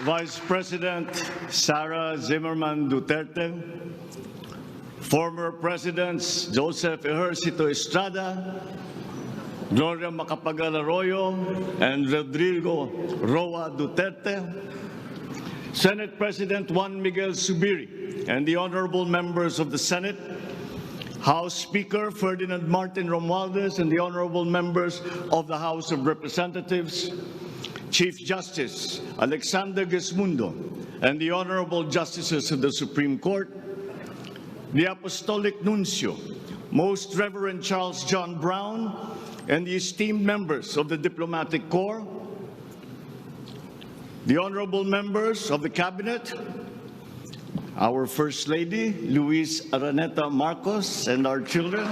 Vice President Sara Zimmerman Duterte, former Presidents Joseph Ejercito Estrada, Gloria Macapagal Arroyo, and Rodrigo Roa Duterte, Senate President Juan Miguel Zubiri, and the honorable members of the Senate, House Speaker Ferdinand Martin Romualdez, and the honorable members of the House of Representatives, Chief Justice Alexander Gesmundo, and the honorable justices of the Supreme Court, the Apostolic Nuncio, Most Reverend Charles John Brown, and the esteemed members of the Diplomatic Corps, the honorable members of the Cabinet, our First Lady, Luis Araneta Marcos, and our children,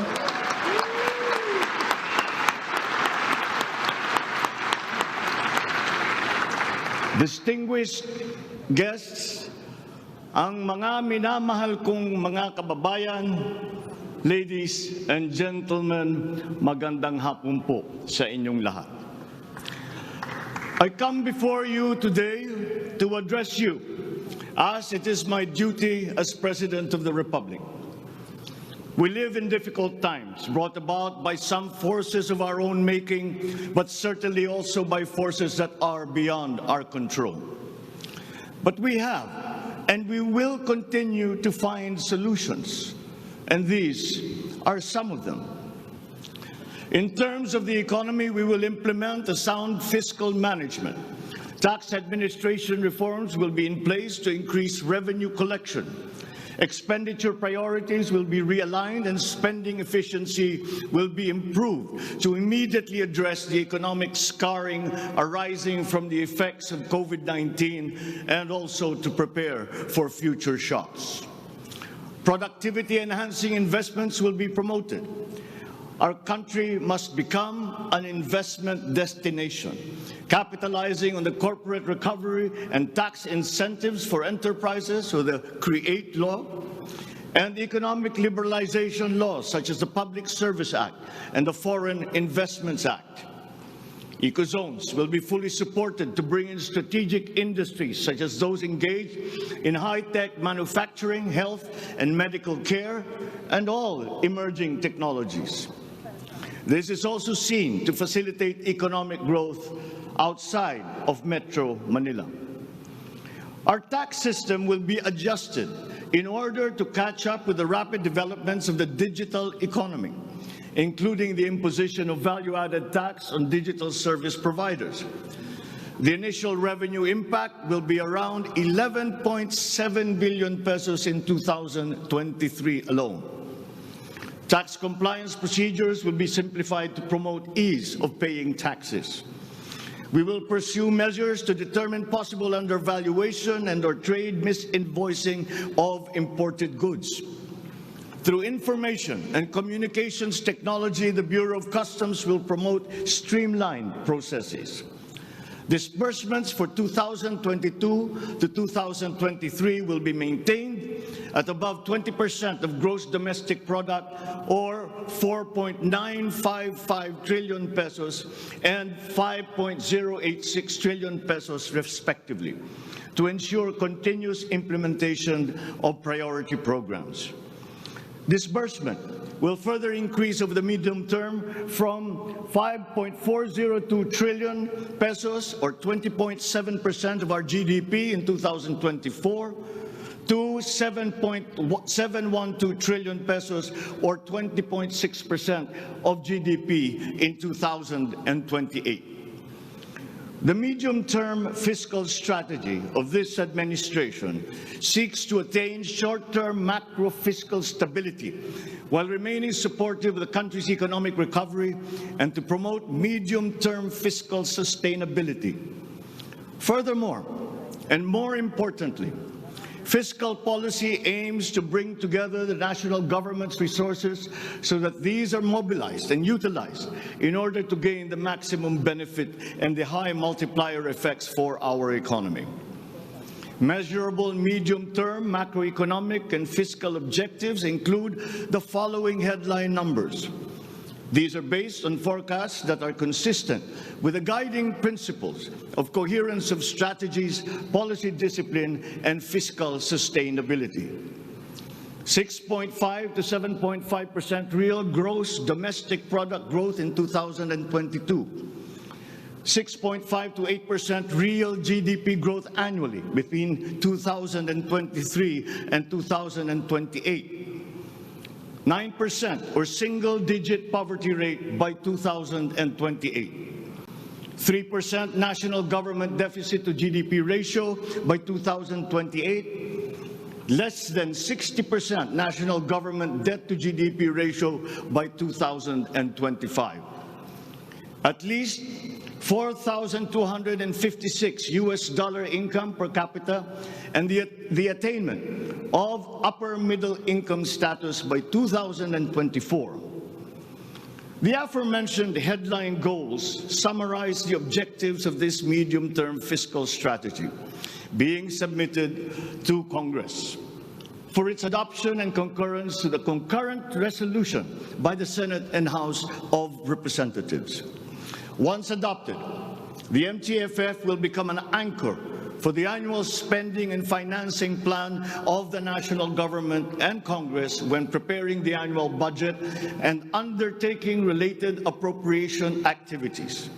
distinguished guests, ang mga minamahal kong mga kababayan, ladies and gentlemen, magandang hapon po sa inyong lahat. I come before you today to address you as it is my duty as President of the Republic. We live in difficult times brought about by some forces of our own making, but certainly also by forces that are beyond our control. But we have and we will continue to find solutions, and these are some of them. In terms of the economy, we will implement a sound fiscal management. Tax administration reforms will be in place to increase revenue collection. Expenditure priorities will be realigned and spending efficiency will be improved to immediately address the economic scarring arising from the effects of COVID-19 and also to prepare for future shocks. Productivity-enhancing investments will be promoted. Our country must become an investment destination, capitalizing on the corporate recovery and tax incentives for enterprises, so the CREATE law, and economic liberalization laws such as the Public Service Act and the Foreign Investments Act. Ecozones will be fully supported to bring in strategic industries such as those engaged in high-tech manufacturing, health and medical care, and all emerging technologies. This is also seen to facilitate economic growth outside of Metro Manila. Our tax system will be adjusted in order to catch up with the rapid developments of the digital economy, including the imposition of value-added tax on digital service providers. The initial revenue impact will be around 11.7 billion pesos in 2023 alone. Tax compliance procedures will be simplified to promote ease of paying taxes. We will pursue measures to determine possible undervaluation and/or trade misinvoicing of imported goods. Through information and communications technology, the Bureau of Customs will promote streamlined processes. Disbursements for 2022 to 2023 will be maintained at above 20% of gross domestic product, or 4.955 trillion pesos and 5.086 trillion pesos respectively, to ensure continuous implementation of priority programs. Disbursement will further increase over the medium term from 5.402 trillion pesos, or 20.7% of our GDP in 2024, to 7.712 trillion pesos, or 20.6% of GDP in 2028. The medium-term fiscal strategy of this administration seeks to attain short-term macro-fiscal stability while remaining supportive of the country's economic recovery and to promote medium-term fiscal sustainability. Furthermore, and more importantly, fiscal policy aims to bring together the national government's resources so that these are mobilized and utilized in order to gain the maximum benefit and the high multiplier effects for our economy. Measurable medium-term macroeconomic and fiscal objectives include the following headline numbers: These are based on forecasts that are consistent with the guiding principles of coherence of strategies, policy discipline, and fiscal sustainability. 6.5 to 7.5% real gross domestic product growth in 2022. 6.5 to 8% real GDP growth annually between 2023 and 2028. 9% or single-digit poverty rate by 2028. 3% national government deficit to GDP ratio by 2028. Less than 60% national government debt to GDP ratio by 2025. At least $4,256 income per capita, and the attainment of upper middle income status by 2024. The aforementioned headline goals summarize the objectives of this medium-term fiscal strategy being submitted to Congress for its adoption and concurrence to the concurrent resolution by the Senate and House of Representatives. Once adopted, the MTFF will become an anchor for the annual spending and financing plan of the national government and Congress when preparing the annual budget and undertaking related appropriation activities.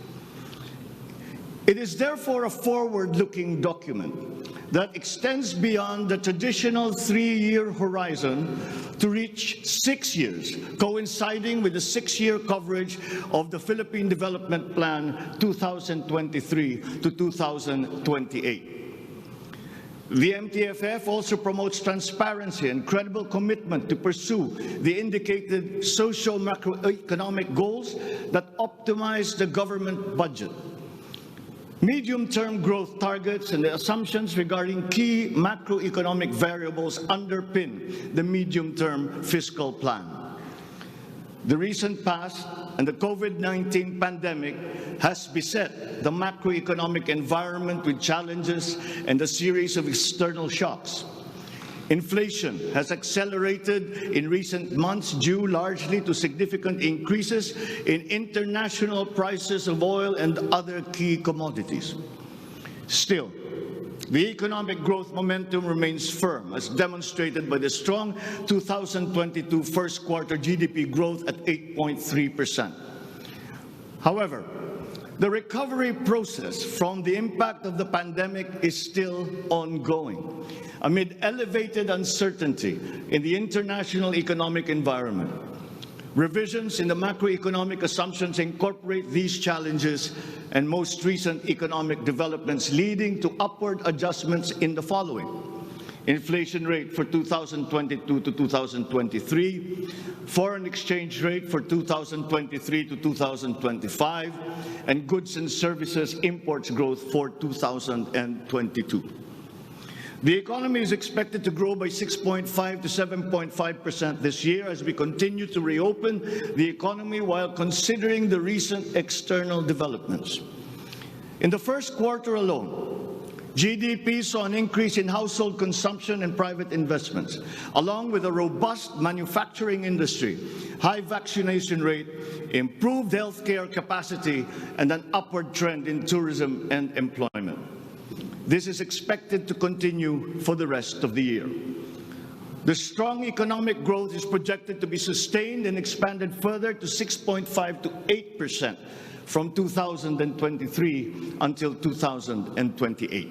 It is therefore a forward-looking document that extends beyond the traditional 3-year horizon to reach 6 years, coinciding with the 6-year coverage of the Philippine Development Plan 2023 to 2028. The MTFF also promotes transparency and credible commitment to pursue the indicated socio-macroeconomic goals that optimize the government budget. Medium-term growth targets and the assumptions regarding key macroeconomic variables underpin the medium-term fiscal plan. The recent past and the COVID-19 pandemic has beset the macroeconomic environment with challenges and a series of external shocks. Inflation has accelerated in recent months due largely to significant increases in international prices of oil and other key commodities. Still, the economic growth momentum remains firm, as demonstrated by the strong 2022 first quarter GDP growth at 8.3%. However, the recovery process from the impact of the pandemic is still ongoing, amid elevated uncertainty in the international economic environment. Revisions in the macroeconomic assumptions incorporate these challenges and most recent economic developments, leading to upward adjustments in the following: inflation rate for 2022 to 2023, foreign exchange rate for 2023 to 2025, and goods and services imports growth for 2022. The economy is expected to grow by 6.5 to 7.5% this year as we continue to reopen the economy while considering the recent external developments. In the first quarter alone, GDP saw an increase in household consumption and private investments, along with a robust manufacturing industry, high vaccination rate, improved healthcare capacity, and an upward trend in tourism and employment. This is expected to continue for the rest of the year. The strong economic growth is projected to be sustained and expanded further to 6.5 to 8% from 2023 until 2028.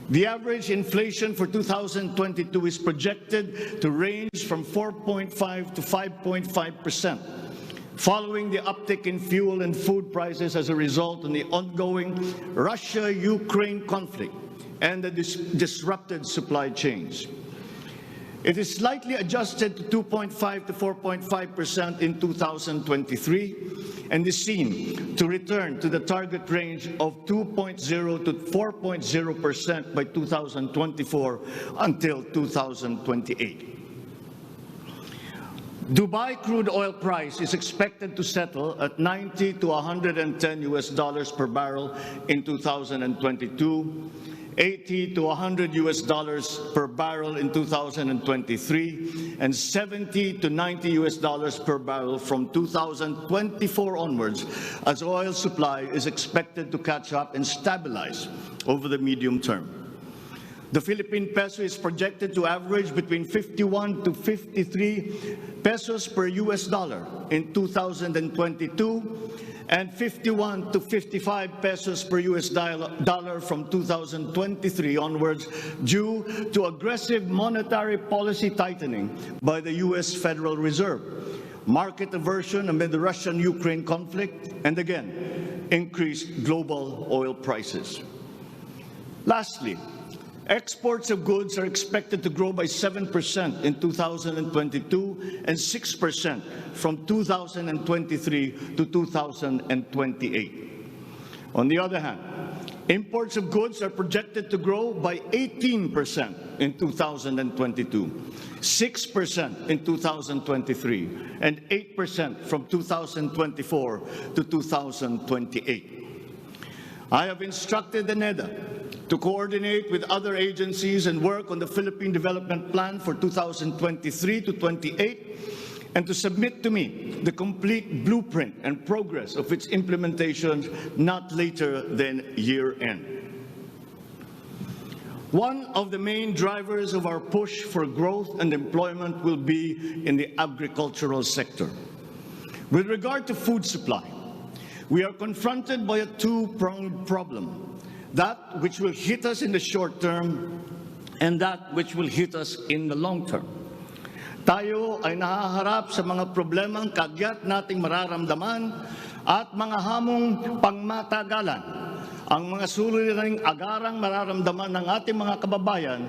The average inflation for 2022 is projected to range from 4.5 to 5.5%, following the uptick in fuel and food prices as a result of the ongoing Russia-Ukraine conflict and the disrupted supply chains. It is slightly adjusted to 2.5 to 4.5% in 2023 and is seen to return to the target range of 2.0 to 4.0% by 2024 until 2028. Dubai crude oil price is expected to settle at $90 to $110 per barrel in 2022, $80 to $100 per barrel in 2023, and $70 to $90 per barrel from 2024 onwards, as oil supply is expected to catch up and stabilize over the medium term. The Philippine peso is projected to average between 51 to 53 pesos per US dollar in 2022, and 51 to 55 pesos per US dollar from 2023 onwards, due to aggressive monetary policy tightening by the US Federal Reserve, market aversion amid the Russian-Ukraine conflict, and again, increased global oil prices. Lastly, exports of goods are expected to grow by 7% in 2022 and 6% from 2023 to 2028. On the other hand, imports of goods are projected to grow by 18% in 2022, 6% in 2023, and 8% from 2024 to 2028. I have instructed the NEDA to coordinate with other agencies and work on the Philippine Development Plan for 2023 to 28, and to submit to me the complete blueprint and progress of its implementation not later than year-end. One of the main drivers of our push for growth and employment will be in the agricultural sector. With regard to food supply, we are confronted by a two-pronged problem: that which will hit us in the short term and that which will hit us in the long term. Tayo ay nahaharap sa mga problemang kagyat nating mararamdaman at mga hamong pangmatagalan. Ang mga suliraning agarang mararamdaman ng ating mga kababayan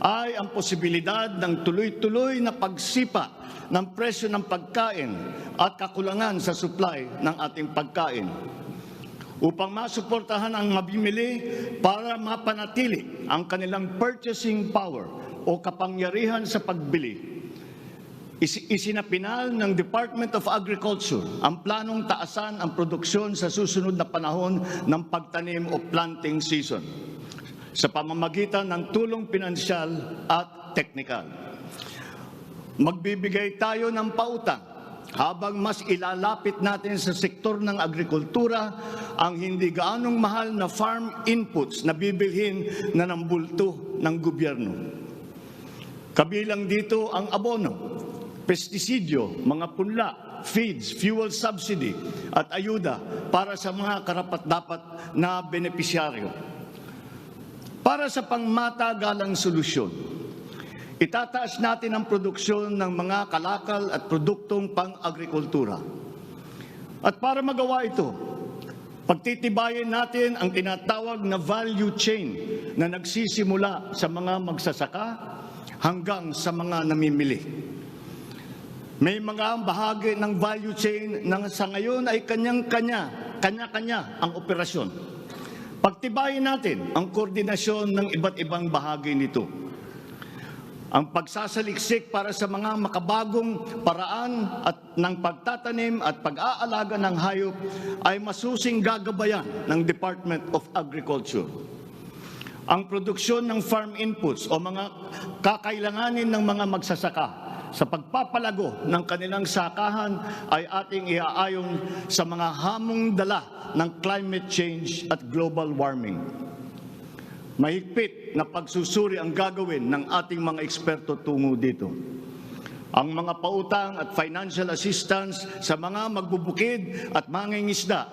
ay ang posibilidad ng tuloy-tuloy na pagsipa ng presyo ng pagkain at kakulangan sa supply ng ating pagkain. Upang masuportahan ang mabimili para mapanatili ang kanilang purchasing power o kapangyarihan sa pagbili, isinapinal ng Department of Agriculture ang planong taasan ang produksyon sa susunod na panahon ng pagtanim o planting season sa pamamagitan ng tulong pinansyal at teknikal. Magbibigay tayo ng pautang habang mas ilalapit natin sa sektor ng agrikultura ang hindi gaanong mahal na farm inputs na bibilhin na ng bulto ng gobyerno. Kabilang dito ang abono, pestisidyo, mga punla, feeds, fuel subsidy at ayuda para sa mga karapat-dapat na benepisyaryo. Para sa pangmatagalang solusyon, itataas natin ang produksyon ng mga kalakal at produktong pang-agrikultura. At para magawa ito, pagtitibayin natin ang tinatawag na value chain na nagsisimula sa mga magsasaka hanggang sa mga namimili. May mga bahagi ng value chain na sa ngayon ay kanya-kanya ang operasyon. Pagtibayin natin ang koordinasyon ng iba't ibang bahagi nito. Ang pagsasaliksik para sa mga makabagong paraan at ng pagtatanim at pag-aalaga ng hayop ay masusing gagabayan ng Department of Agriculture. Ang produksyon ng farm inputs o mga kakailanganin ng mga magsasaka sa pagpapalago ng kanilang sakahan ay ating iaayon sa mga hamong dala ng climate change at global warming. Mahigpit na pagsusuri ang gagawin ng ating mga eksperto tungo dito. Ang mga pautang at financial assistance sa mga magbubukid at mangingisda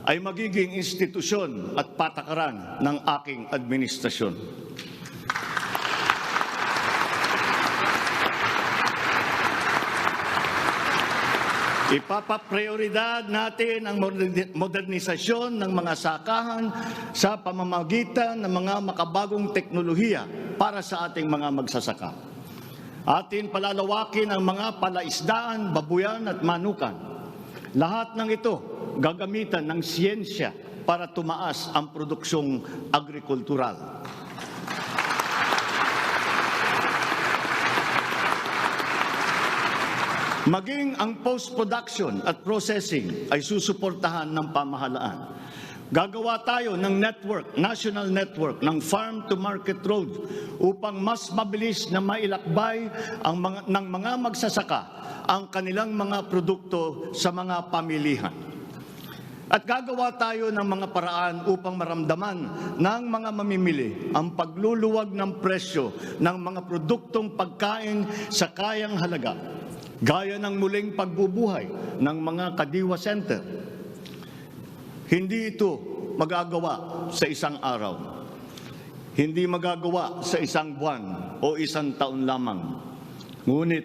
ay magiging institusyon at patakaran ng aking administrasyon. Ipapaprioridad natin ang modernisasyon ng mga sakahan sa pamamagitan ng mga makabagong teknolohiya para sa ating mga magsasaka. Atin palalawakin ang mga palaisdaan, babuyan at manukan. Lahat ng ito gagamitan ng siyensya para tumaas ang produksyong agrikultural. Maging ang post-production at processing ay susuportahan ng pamahalaan. Gagawa tayo ng network, national network, ng farm-to-market road upang mas mabilis na mailakbay ng mga magsasaka ang kanilang mga produkto sa mga pamilihan. At gagawa tayo ng mga paraan upang maramdaman ng mga mamimili ang pagluluwag ng presyo ng mga produktong pagkain sa kayang halaga, gaya ng muling pagbubuhay ng mga Kadiwa Center. Hindi ito magagawa sa isang araw. Hindi magagawa sa isang buwan o isang taon lamang. Ngunit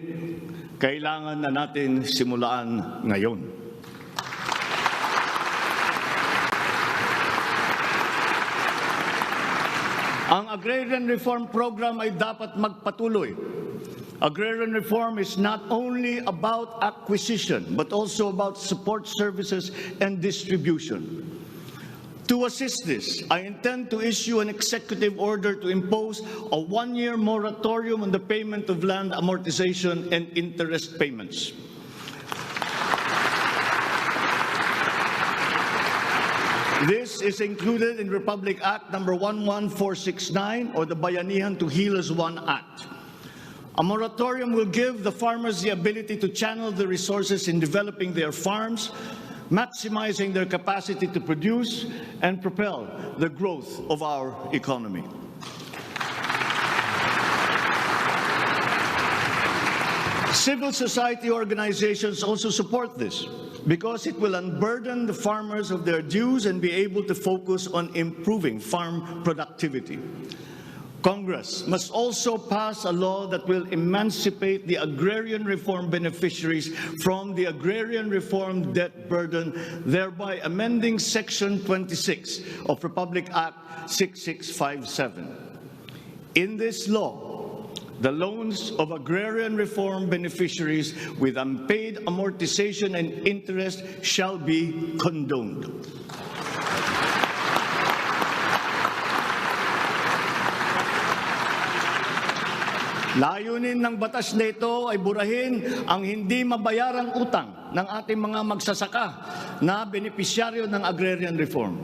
kailangan na natin simulaan ngayon. Ang Agrarian Reform Program ay dapat magpatuloy. Agrarian reform is not only about acquisition, but also about support services and distribution. To assist this, I intend to issue an executive order to impose a one-year moratorium on the payment of land amortization and interest payments. This is included in Republic Act number 11469, or the Bayanihan to Heal as One Act. A moratorium will give the farmers the ability to channel the resources in developing their farms, maximizing their capacity to produce and propel the growth of our economy. Civil society organizations also support this because it will unburden the farmers of their dues and be able to focus on improving farm productivity. Congress must also pass a law that will emancipate the agrarian reform beneficiaries from the agrarian reform debt burden, thereby amending Section 26 of Republic Act 6657. In this law, the loans of agrarian reform beneficiaries with unpaid amortization and interest shall be condoned. Layunin ng batas na ito ay burahin ang hindi mabayarang utang ng ating mga magsasaka na benepisyaryo ng agrarian reform.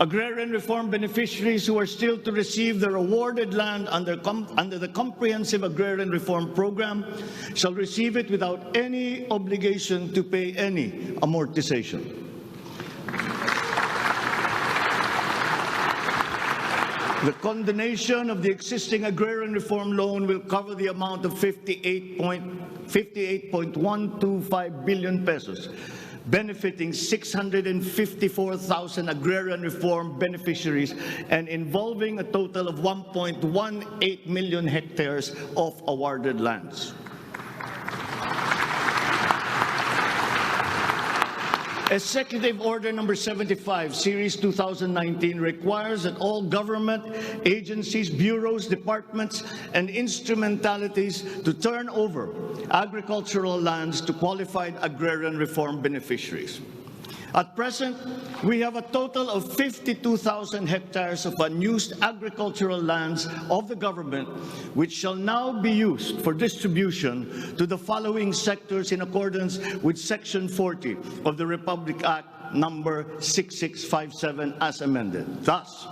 Agrarian reform beneficiaries who are still to receive their awarded land under the Comprehensive Agrarian Reform Program shall receive it without any obligation to pay any amortization. The condonation of the existing agrarian reform loan will cover the amount of 58.125 billion pesos, benefiting 654,000 agrarian reform beneficiaries and involving a total of 1.18 million hectares of awarded lands. Executive Order number 75, Series 2019, requires that all government agencies, bureaus, departments, and instrumentalities to turn over agricultural lands to qualified agrarian reform beneficiaries. At present, we have a total of 52,000 hectares of unused agricultural lands of the government, which shall now be used for distribution to the following sectors in accordance with Section 40 of the Republic Act number 6657 as amended. Thus,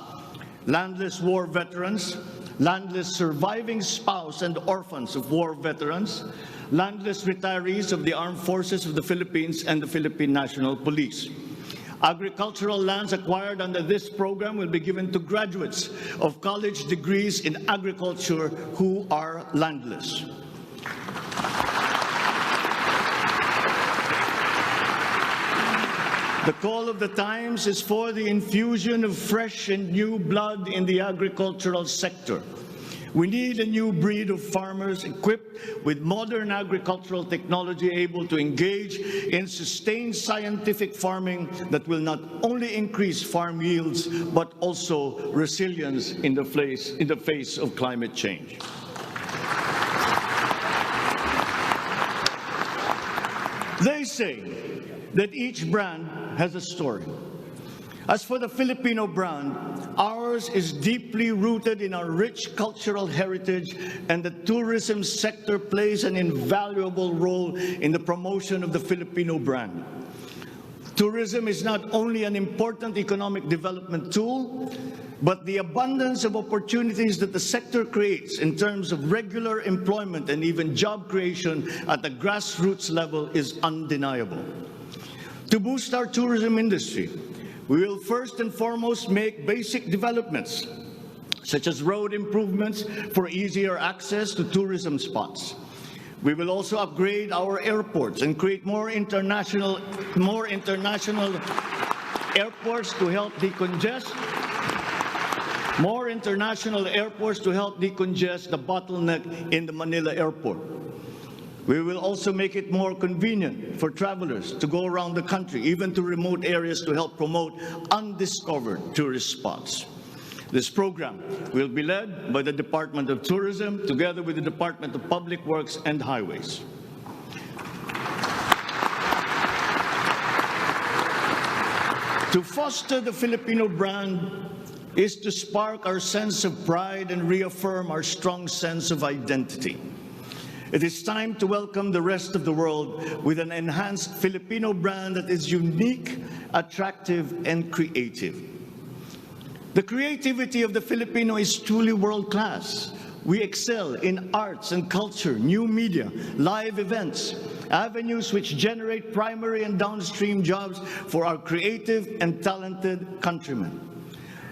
landless war veterans, landless surviving spouse and orphans of war veterans, landless retirees of the Armed Forces of the Philippines and the Philippine National Police. Agricultural lands acquired under this program will be given to graduates of college degrees in agriculture who are landless. The call of the times is for the infusion of fresh and new blood in the agricultural sector. We need a new breed of farmers equipped with modern agricultural technology able to engage in sustained scientific farming that will not only increase farm yields, but also resilience in the face of climate change. They say that each brand has a story. As for the Filipino brand, ours is deeply rooted in our rich cultural heritage, and the tourism sector plays an invaluable role in the promotion of the Filipino brand. Tourism is not only an important economic development tool, but the abundance of opportunities that the sector creates in terms of regular employment and even job creation at the grassroots level is undeniable. To boost our tourism industry, we will first and foremost make basic developments, such as road improvements for easier access to tourism spots. We will also upgrade our airports and create more international airports to help decongest the bottleneck in the Manila airport. We will also make it more convenient for travelers to go around the country, even to remote areas, to help promote undiscovered tourist spots. This program will be led by the Department of Tourism together with the Department of Public Works and Highways. To foster the Filipino brand is to spark our sense of pride and reaffirm our strong sense of identity. It is time to welcome the rest of the world with an enhanced Filipino brand that is unique, attractive, and creative. The creativity of the Filipino is truly world-class. We excel in arts and culture, new media, live events, avenues which generate primary and downstream jobs for our creative and talented countrymen.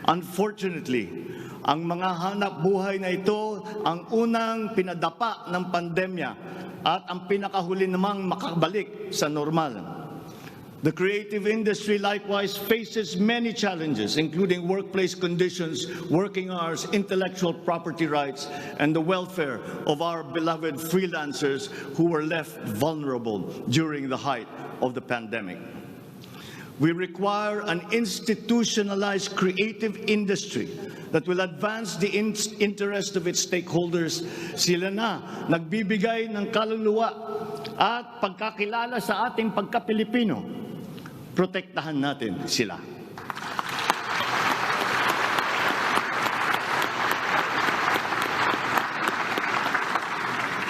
Unfortunately, ang mga hanap buhay na ito ang unang pinadapa ng pandemya at ang pinakahuli namang makabalik sa normal. The creative industry likewise faces many challenges, including workplace conditions, working hours, intellectual property rights, and the welfare of our beloved freelancers who were left vulnerable during the height of the pandemic. We require an institutionalized creative industry that will advance the interest of its stakeholders. Sila na nagbibigay ng kaluluwa at pagkakilala sa ating pagka-Pilipino. Protektahan natin sila.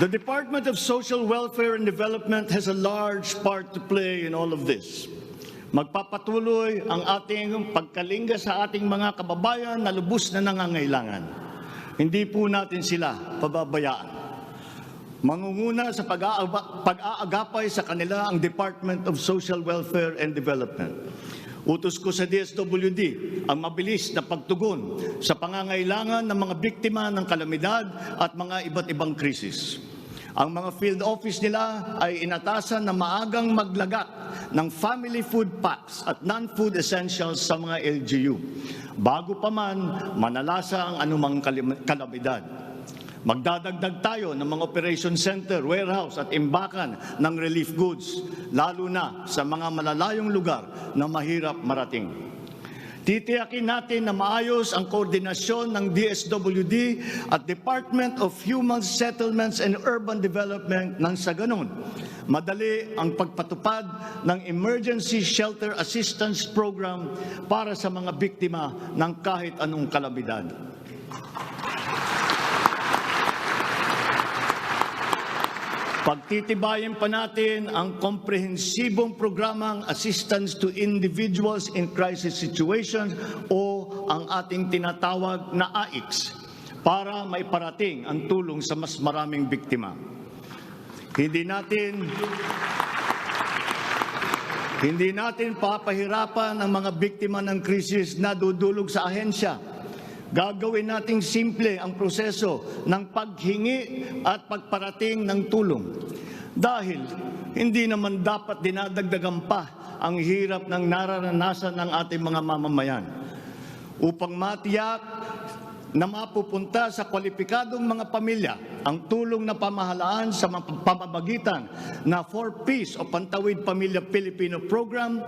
The Department of Social Welfare and Development has a large part to play in all of this. Magpapatuloy ang ating pagkalinga sa ating mga kababayan na lubos na nangangailangan. Hindi po natin sila pababayaan. Mangunguna sa pag-aagapay sa kanila ang Department of Social Welfare and Development. Utos ko sa DSWD ang mabilis na pagtugon sa pangangailangan ng mga biktima ng kalamidad at mga iba't ibang krisis. Ang mga field office nila ay inatasan na maagang maglagak ng family food packs at non-food essentials sa mga LGU, bago pa man manalasa ang anumang kalamidad. Magdadagdag tayo ng mga operation center, warehouse at imbakan ng relief goods, lalo na sa mga malalayong lugar na mahirap marating. Titiyakin natin na maayos ang koordinasyon ng DSWD at Department of Human Settlements and Urban Development nang sa ganun madali ang pagpatupad ng Emergency Shelter Assistance Program para sa mga biktima ng kahit anong kalamidad. Pagtitibayin pa natin ang komprehensibong programang Assistance to Individuals in Crisis Situations o ang ating tinatawag na AICS para maiparating ang tulong sa mas maraming biktima. Hindi natin papahirapan ang mga biktima ng krisis na dudulog sa ahensya. Gagawin nating simple ang proseso ng paghingi at pagparating ng tulong. Dahil hindi naman dapat dinadagdagan pa ang hirap ng nararanasan ng ating mga mamamayan. Upang matiyak na mapupunta sa kwalipikadong mga pamilya ang tulong na pamahalaan sa pamamagitan na 4Ps o Pantawid Pamilya Pilipino Program,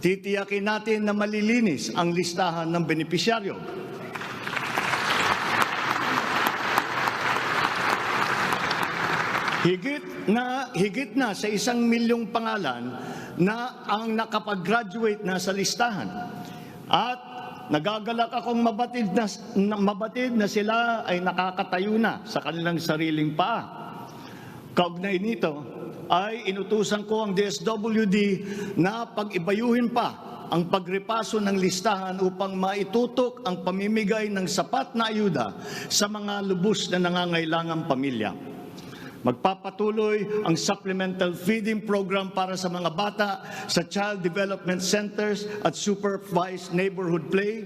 titiyakin natin na malilinis ang listahan ng benepisyaryo. Higit na sa 1 milyong pangalan na ang nakapag-graduate na sa listahan. At nagagalak akong mabatid na sila ay nakakatayo na sa kanilang sariling paa. Kaugnay nito, ay inutusan ko ang DSWD na pag-ibayuhin pa ang pagrepaso ng listahan upang maitutok ang pamimigay ng sapat na ayuda sa mga lubos na nangangailangang pamilya. Magpapatuloy ang supplemental feeding program para sa mga bata sa child development centers at supervised neighborhood play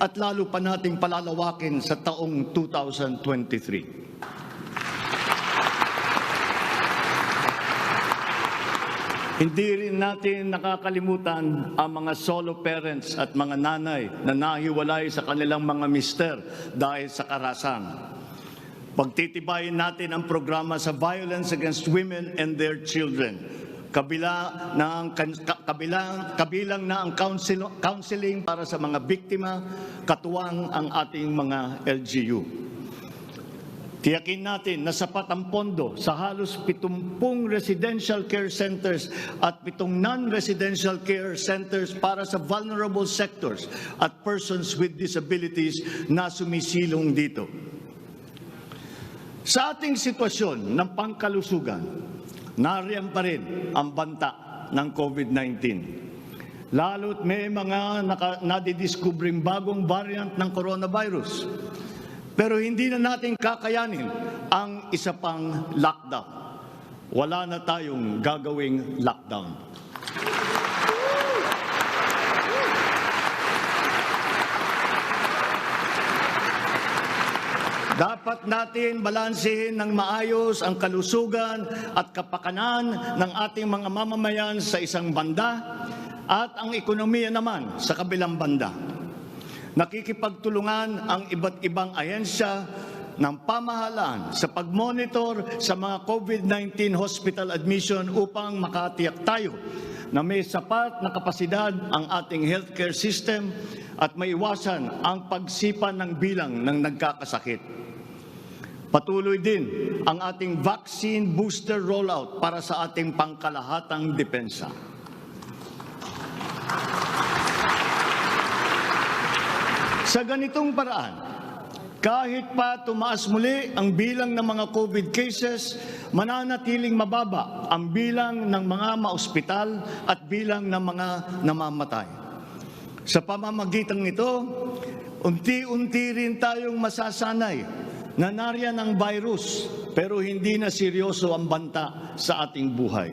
at lalo pa nating palalawakin sa taong 2023. Hindi rin natin nakakalimutan ang mga solo parents at mga nanay na nahiwalay sa kanilang mga mister dahil sa karahasan. Pagtitibayin natin ang programa sa violence against women and their children. Kabilang na ang counseling para sa mga biktima, katuwang ang ating mga LGU. Tiyakin natin na sapat ang pondo sa halos 70 residential care centers at 7 non-residential care centers para sa vulnerable sectors at persons with disabilities na sumisilong dito. Sa ating sitwasyon ng pangkalusugan, nariyan pa rin ang banta ng COVID-19. Lalo't may mga nadidiskubring bagong variant ng coronavirus. Pero hindi na natin kakayanin ang isa pang lockdown. Wala na tayong gagawing lockdown. Dapat natin balansehin ng maayos ang kalusugan at kapakanan ng ating mga mamamayan sa isang banda at ang ekonomiya naman sa kabilang banda. Nakikipagtulungan ang iba't ibang ahensya ng pamahalaan sa pag-monitor sa mga COVID-19 hospital admission upang makatiyak tayo na may sapat na kapasidad ang ating healthcare system at maiwasan ang pagsipa ng bilang ng nagkakasakit. Patuloy din ang ating vaccine booster rollout para sa ating pangkalahatang depensa. Sa ganitong paraan, kahit pa tumaas muli ang bilang ng mga COVID cases, mananatiling mababa ang bilang ng mga maospital at bilang ng mga namamatay. Sa pamamagitan nito, unti-unti rin tayong masasanay na nariyan ang virus pero hindi na seryoso ang banta sa ating buhay.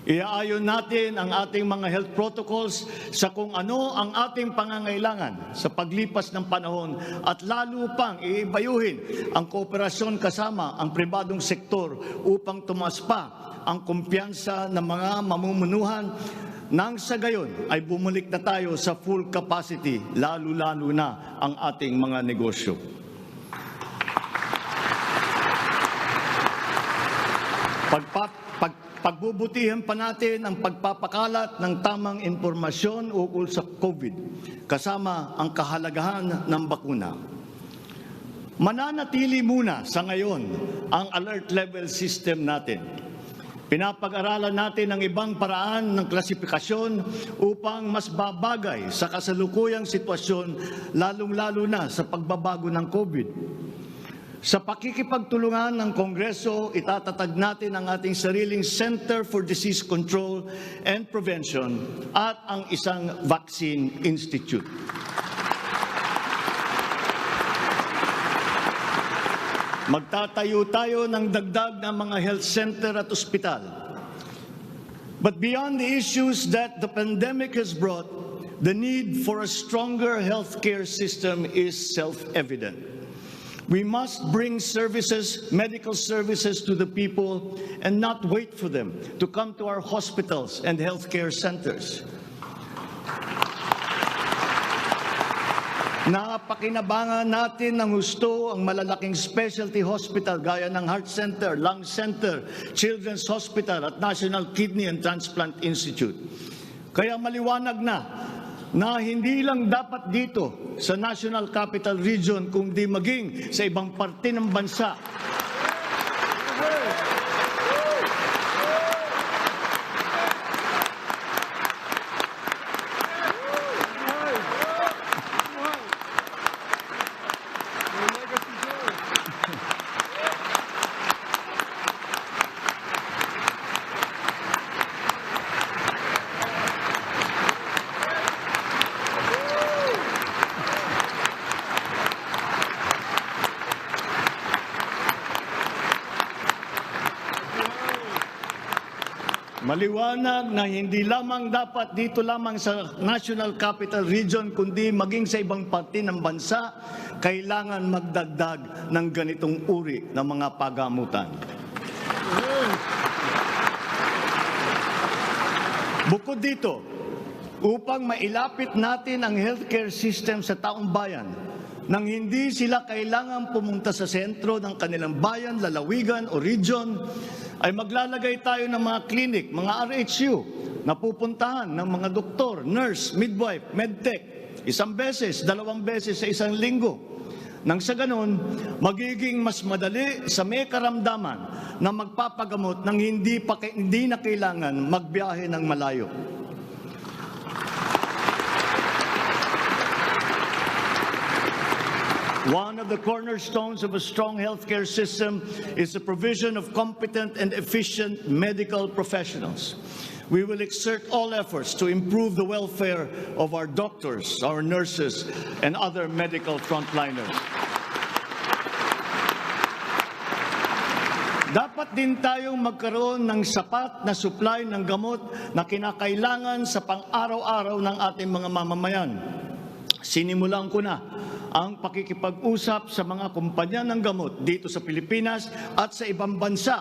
Iaayon natin ang ating mga health protocols sa kung ano ang ating pangangailangan sa paglipas ng panahon at lalo pang iibayuhin ang kooperasyon kasama ang pribadong sektor upang tumaas pa ang kumpiyansa ng mga mamumunuhan nang sa gayon ay bumalik na tayo sa full capacity, lalo-lalo na ang ating mga negosyo. Pagbubutihan pa natin ang pagpapakalat ng tamang impormasyon ukol sa COVID, kasama ang kahalagahan ng bakuna. Mananatili muna sa ngayon ang alert level system natin. Pinapag-aralan natin ang ibang paraan ng klasifikasyon upang mas babagay sa kasalukuyang sitwasyon, lalong-lalo na sa pagbabago ng COVID. Sa pakikipagtulungan ng Kongreso, itatatag natin ang ating sariling Center for Disease Control and Prevention at ang isang Vaccine Institute. Magtatayo tayo ng dagdag na mga health center at ospital. But beyond the issues that the pandemic has brought, the need for a stronger healthcare system is self-evident. We must bring services, medical services to the people and not wait for them to come to our hospitals and healthcare centers. Napakinabangan natin ng husto ang malalaking specialty hospital gaya ng Heart Center, Lung Center, Children's Hospital at National Kidney and Transplant Institute. Kaya maliwanag na hindi lang dapat dito sa National Capital Region kundi maging sa ibang parte ng bansa. Maliwanag na hindi lamang dapat dito lamang sa National Capital Region, kundi maging sa ibang parte ng bansa, kailangan magdagdag ng ganitong uri ng mga pagamutan. Bukod dito, upang mailapit natin ang healthcare system sa taong bayan, nang hindi sila kailangan pumunta sa sentro ng kanilang bayan, lalawigan o region, ay maglalagay tayo ng mga clinic, mga RHU, na pupuntahan ng mga doktor, nurse, midwife, medtech, 1 beses, 2 beses sa 1 linggo. Nang sa ganun, magiging mas madali sa may karamdaman na magpapagamot nang hindi na kailangan magbiyahe ng malayo. One of the cornerstones of a strong healthcare system is the provision of competent and efficient medical professionals. We will exert all efforts to improve the welfare of our doctors, our nurses, and other medical frontliners. Dapat din tayong magkaroon ng sapat na supply ng gamot na kinakailangan sa pang-araw-araw ng ating mga mamamayan. Sinimulan ko na ang pakikipag-usap sa mga kumpanya ng gamot dito sa Pilipinas at sa ibang bansa.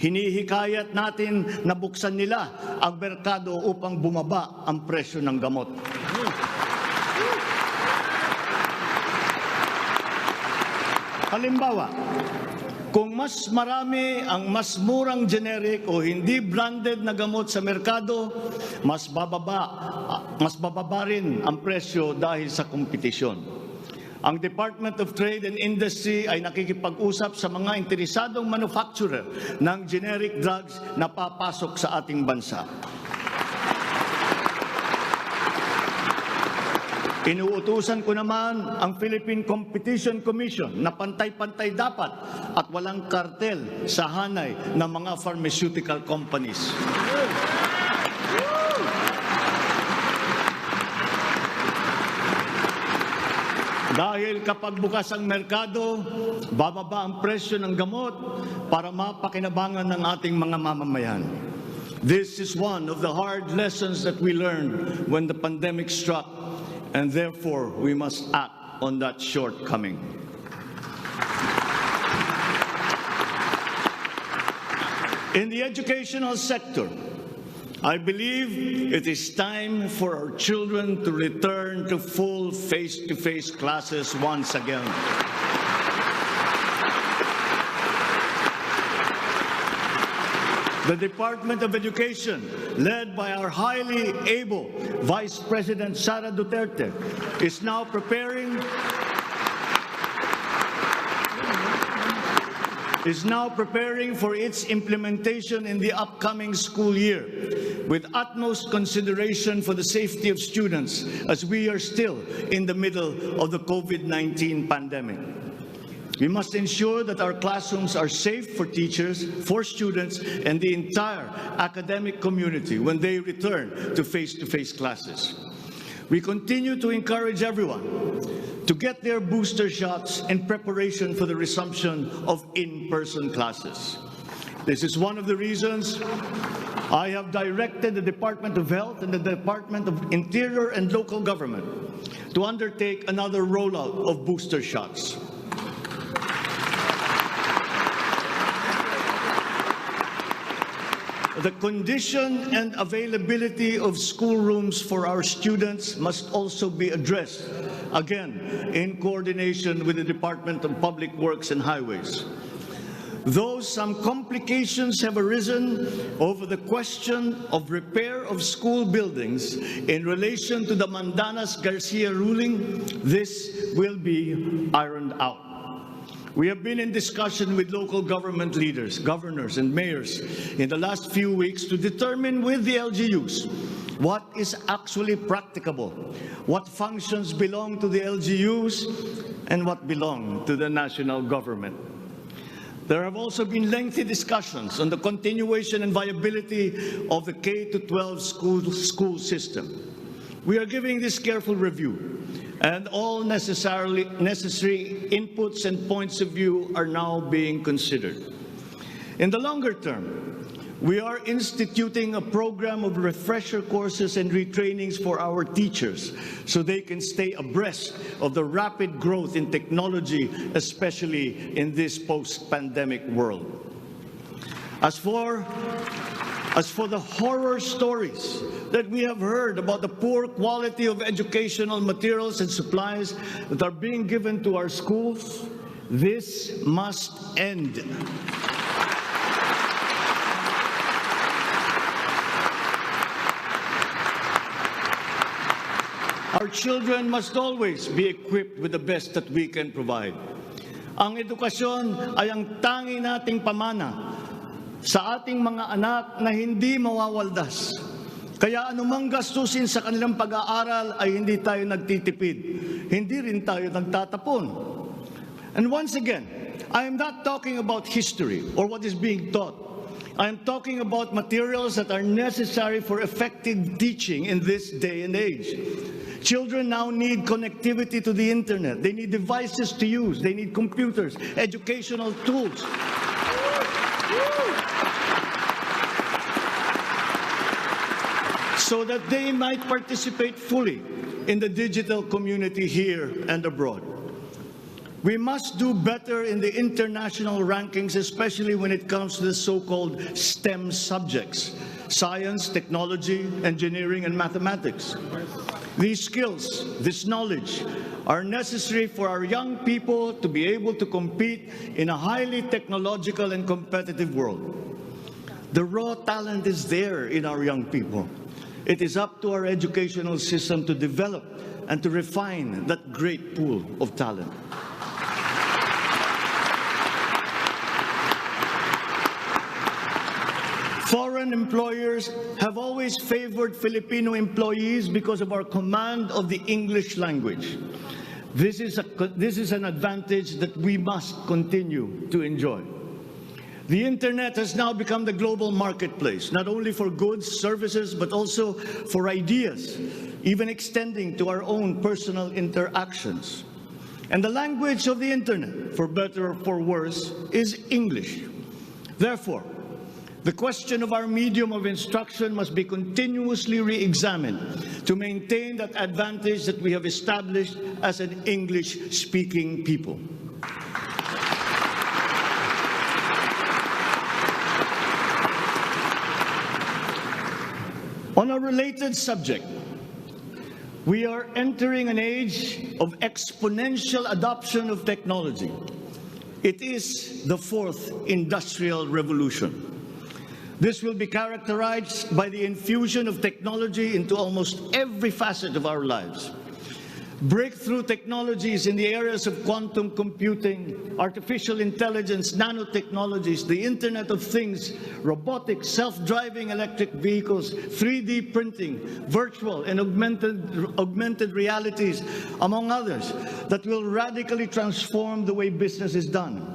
Hinihikayat natin na buksan nila ang merkado upang bumaba ang presyo ng gamot. Halimbawa, kung mas marami ang mas murang generic o hindi branded na gamot sa merkado, mas bababa rin ang presyo dahil sa kompetisyon. Ang Department of Trade and Industry ay nakikipag-usap sa mga interesadong manufacturer ng generic drugs na papasok sa ating bansa. Inuutusan ko naman ang Philippine Competition Commission na pantay-pantay dapat at walang kartel sa hanay ng mga pharmaceutical companies. Dahil kapag bukas ang merkado, bababa ang presyo ng gamot para mapakinabangan ng ating mga mamamayan. This is one of the hard lessons that we learned when the pandemic struck, and therefore we must act on that shortcoming. In the educational sector, I believe it is time for our children to return to full face-to-face classes once again. The Department of Education, led by our highly able Vice President Sara Duterte, is now preparing for its implementation in the upcoming school year, with utmost consideration for the safety of students as we are still in the middle of the COVID-19 pandemic. We must ensure that our classrooms are safe for teachers, for students, and the entire academic community when they return to face-to-face classes. We continue to encourage everyone to get their booster shots in preparation for the resumption of in-person classes. This is one of the reasons I have directed the Department of Health and the Department of Interior and Local Government to undertake another rollout of booster shots. The condition and availability of schoolrooms for our students must also be addressed, again, in coordination with the Department of Public Works and Highways. Though some complications have arisen over the question of repair of school buildings in relation to the Mandanas-Garcia ruling, this will be ironed out. We have been in discussion with local government leaders, governors, and mayors in the last few weeks to determine with the LGUs what is actually practicable, what functions belong to the LGUs, and what belong to the national government. There have also been lengthy discussions on the continuation and viability of the K-12 school system. We are giving this careful review, and all necessary inputs and points of view are now being considered. In the longer term, We are instituting a program of refresher courses and retrainings for our teachers so they can stay abreast of the rapid growth in technology, especially in this post-pandemic world. As for the horror stories that we have heard about the poor quality of educational materials and supplies that are being given to our schools, this must end. Our children must always be equipped with the best that we can provide. Ang edukasyon ay ang tangi nating pamana sa ating mga anak na hindi mawawaldas. Kaya anumang gastusin sa kanilang pag-aaral ay hindi tayo nagtitipid. Hindi rin tayo nagtatapon. And once again, I am not talking about history or what is being taught. I am talking about materials that are necessary for effective teaching in this day and age. Children now need connectivity to the internet. They need devices to use. They need computers, educational tools. So that they might participate fully in the digital community here and abroad. We must do better in the international rankings, especially when it comes to the so-called STEM subjects: science, technology, engineering, and mathematics. These skills, this knowledge, are necessary for our young people to be able to compete in a highly technological and competitive world. The raw talent is there in our young people. It is up to our educational system to develop and to refine that great pool of talent. Foreign employers have always favored Filipino employees because of our command of the English language. This is an advantage that we must continue to enjoy. The internet has now become the global marketplace, not only for goods, services, but also for ideas, even extending to our own personal interactions. And the language of the internet, for better or for worse, is English. Therefore, the question of our medium of instruction must be continuously re-examined to maintain that advantage that we have established as an English-speaking people. On a related subject, we are entering an age of exponential adoption of technology. It is the fourth industrial revolution. This will be characterized by the infusion of technology into almost every facet of our lives. Breakthrough technologies in the areas of quantum computing, artificial intelligence, nanotechnologies, the Internet of Things, robotics, self-driving electric vehicles, 3D printing, virtual and augmented realities, among others, that will radically transform the way business is done.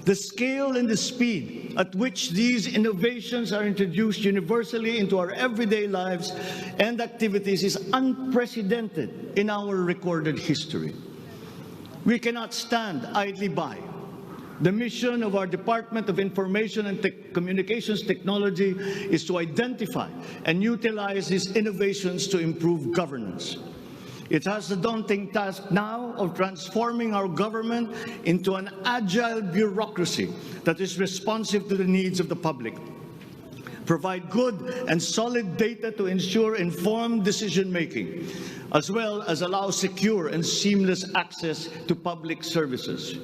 The scale and the speed at which these innovations are introduced universally into our everyday lives and activities is unprecedented in our recorded history. We cannot stand idly by. The mission of our Department of Information and Communications Technology is to identify and utilize these innovations to improve governance. It has the daunting task now of transforming our government into an agile bureaucracy that is responsive to the needs of the public. Provide good and solid data to ensure informed decision-making, as well as allow secure and seamless access to public services.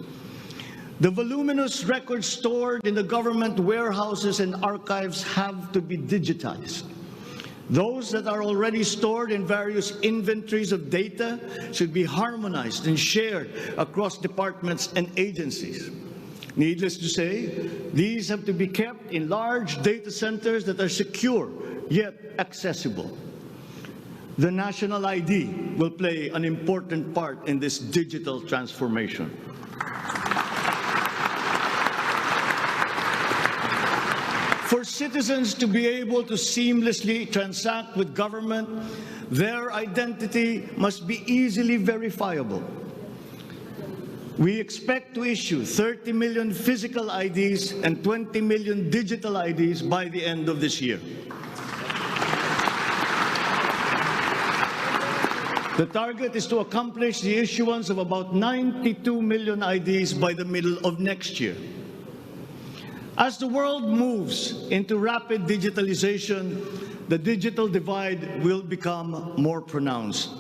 The voluminous records stored in the government warehouses and archives have to be digitized. Those that are already stored in various inventories of data should be harmonized and shared across departments and agencies. Needless to say, these have to be kept in large data centers that are secure yet accessible. The national ID will play an important part in this digital transformation. For citizens to be able to seamlessly transact with government, their identity must be easily verifiable. We expect to issue 30 million physical IDs and 20 million digital IDs by the end of this year. The target is to accomplish the issuance of about 92 million IDs by the middle of next year. As the world moves into rapid digitalization, the digital divide will become more pronounced.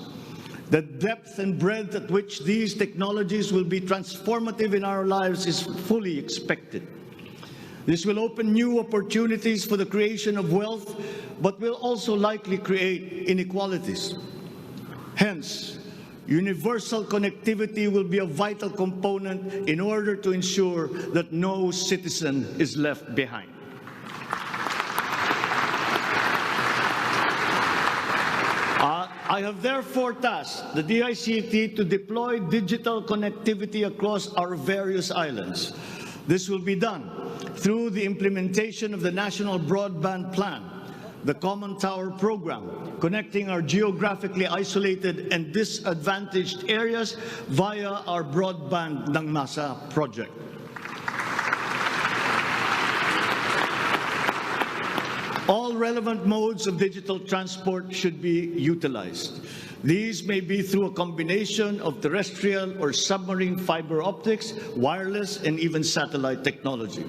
The depth and breadth at which these technologies will be transformative in our lives is fully expected. This will open new opportunities for the creation of wealth, but will also likely create inequalities. Hence, universal connectivity will be a vital component in order to ensure that no citizen is left behind. I have therefore tasked the DICT to deploy digital connectivity across our various islands. This will be done through the implementation of the National Broadband Plan, the Common Tower Program, connecting our geographically isolated and disadvantaged areas via our Broadband ng Masa project. All relevant modes of digital transport should be utilized. These may be through a combination of terrestrial or submarine fiber optics, wireless, and even satellite technology.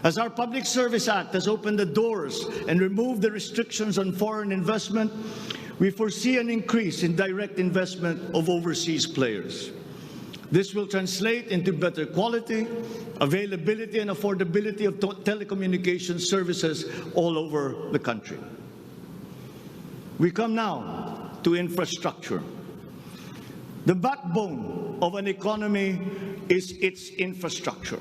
As our Public Service Act has opened the doors and removed the restrictions on foreign investment, we foresee an increase in direct investment of overseas players. This will translate into better quality, availability, and affordability of telecommunications services all over the country. We come now to infrastructure. The backbone of an economy is its infrastructure.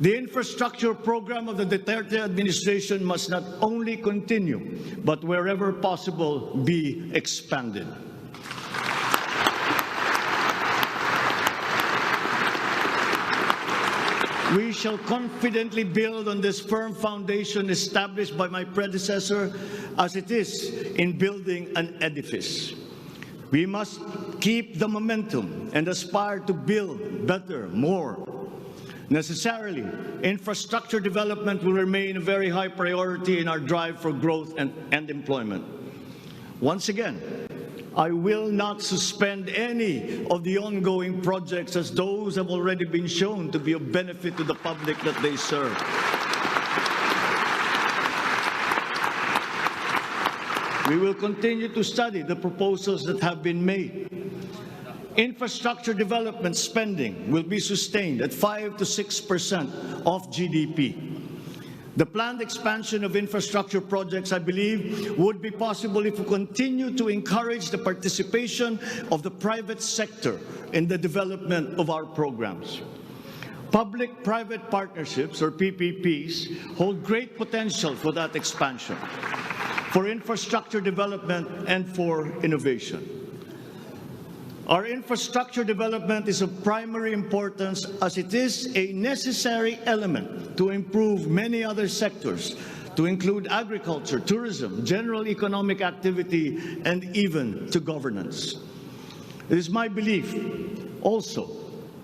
The infrastructure program of the Duterte administration must not only continue, but wherever possible, be expanded. We shall confidently build on this firm foundation established by my predecessor, as it is in building an edifice. We must keep the momentum and aspire to build better, more. Necessarily, infrastructure development will remain a very high priority in our drive for growth and employment. Once again, I will not suspend any of the ongoing projects, as those have already been shown to be of benefit to the public that they serve. We will continue to study the proposals that have been made. Infrastructure development spending will be sustained at 5 to 6% of GDP. The planned expansion of infrastructure projects, I believe, would be possible if we continue to encourage the participation of the private sector in the development of our programs. Public-private partnerships, or PPPs, hold great potential for that expansion, for infrastructure development, and for innovation. Our infrastructure development is of primary importance, as it is a necessary element to improve many other sectors, to include agriculture, tourism, general economic activity, and even to governance. It is my belief also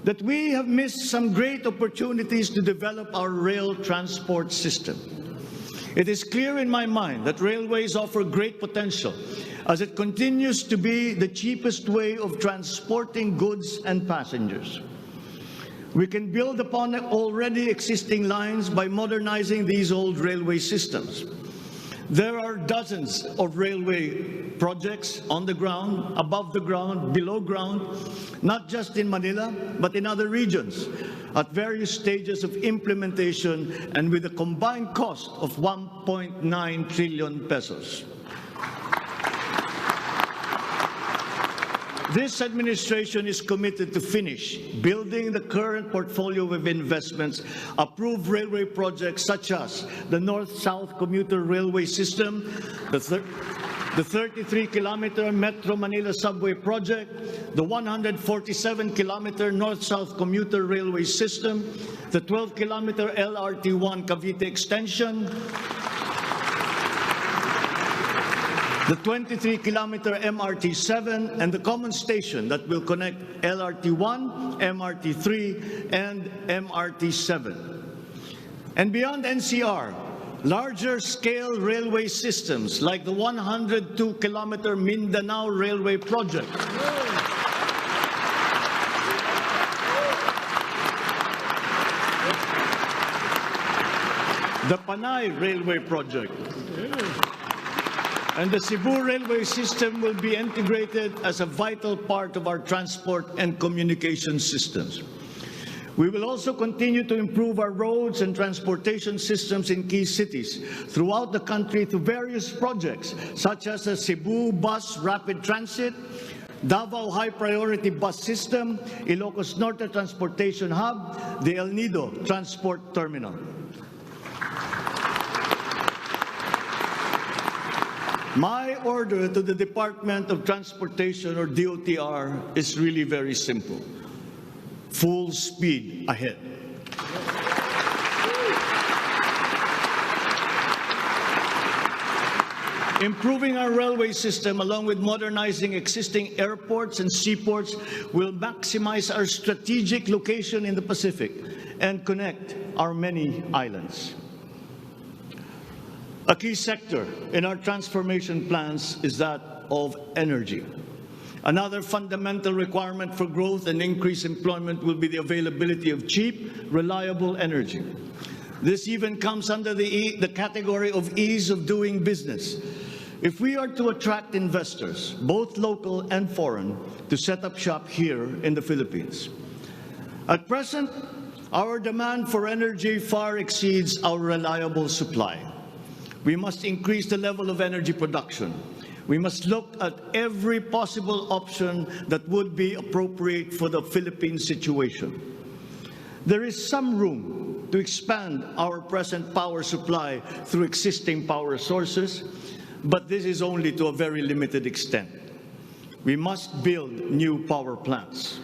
that we have missed some great opportunities to develop our rail transport system. It is clear in my mind that railways offer great potential, as it continues to be the cheapest way of transporting goods and passengers. We can build upon already existing lines by modernizing these old railway systems. There are dozens of railway projects on the ground, above the ground, below ground, not just in Manila, but in other regions, at various stages of implementation and with a combined cost of 1.9 trillion pesos. This administration is committed to finish building the current portfolio of investments, approve railway projects such as the North-South Commuter Railway System, the 33-kilometer Metro Manila Subway Project, the 147-kilometer North-South Commuter Railway System, the 12-kilometer LRT1 Cavite Extension, the 23-kilometer MRT-7, and the common station that will connect LRT-1, MRT-3, and MRT-7. And beyond NCR, larger-scale railway systems like the 102-kilometer Mindanao Railway Project, the Panay Railway Project, and the Cebu Railway System will be integrated as a vital part of our transport and communication systems. We will also continue to improve our roads and transportation systems in key cities throughout the country through various projects, such as the Cebu Bus Rapid Transit, Davao High Priority Bus System, Ilocos Norte Transportation Hub, the El Nido Transport Terminal. My order to the Department of Transportation, or DOTR, is really very simple. Full speed ahead. Improving our railway system, along with modernizing existing airports and seaports, will maximize our strategic location in the Pacific and connect our many islands. A key sector in our transformation plans is that of energy. Another fundamental requirement for growth and increased employment will be the availability of cheap, reliable energy. This even comes under the category of ease of doing business. If we are to attract investors, both local and foreign, to set up shop here in the Philippines. At present, our demand for energy far exceeds our reliable supply. We must increase the level of energy production. We must look at every possible option that would be appropriate for the Philippine situation. There is some room to expand our present power supply through existing power sources, but this is only to a very limited extent. We must build new power plants.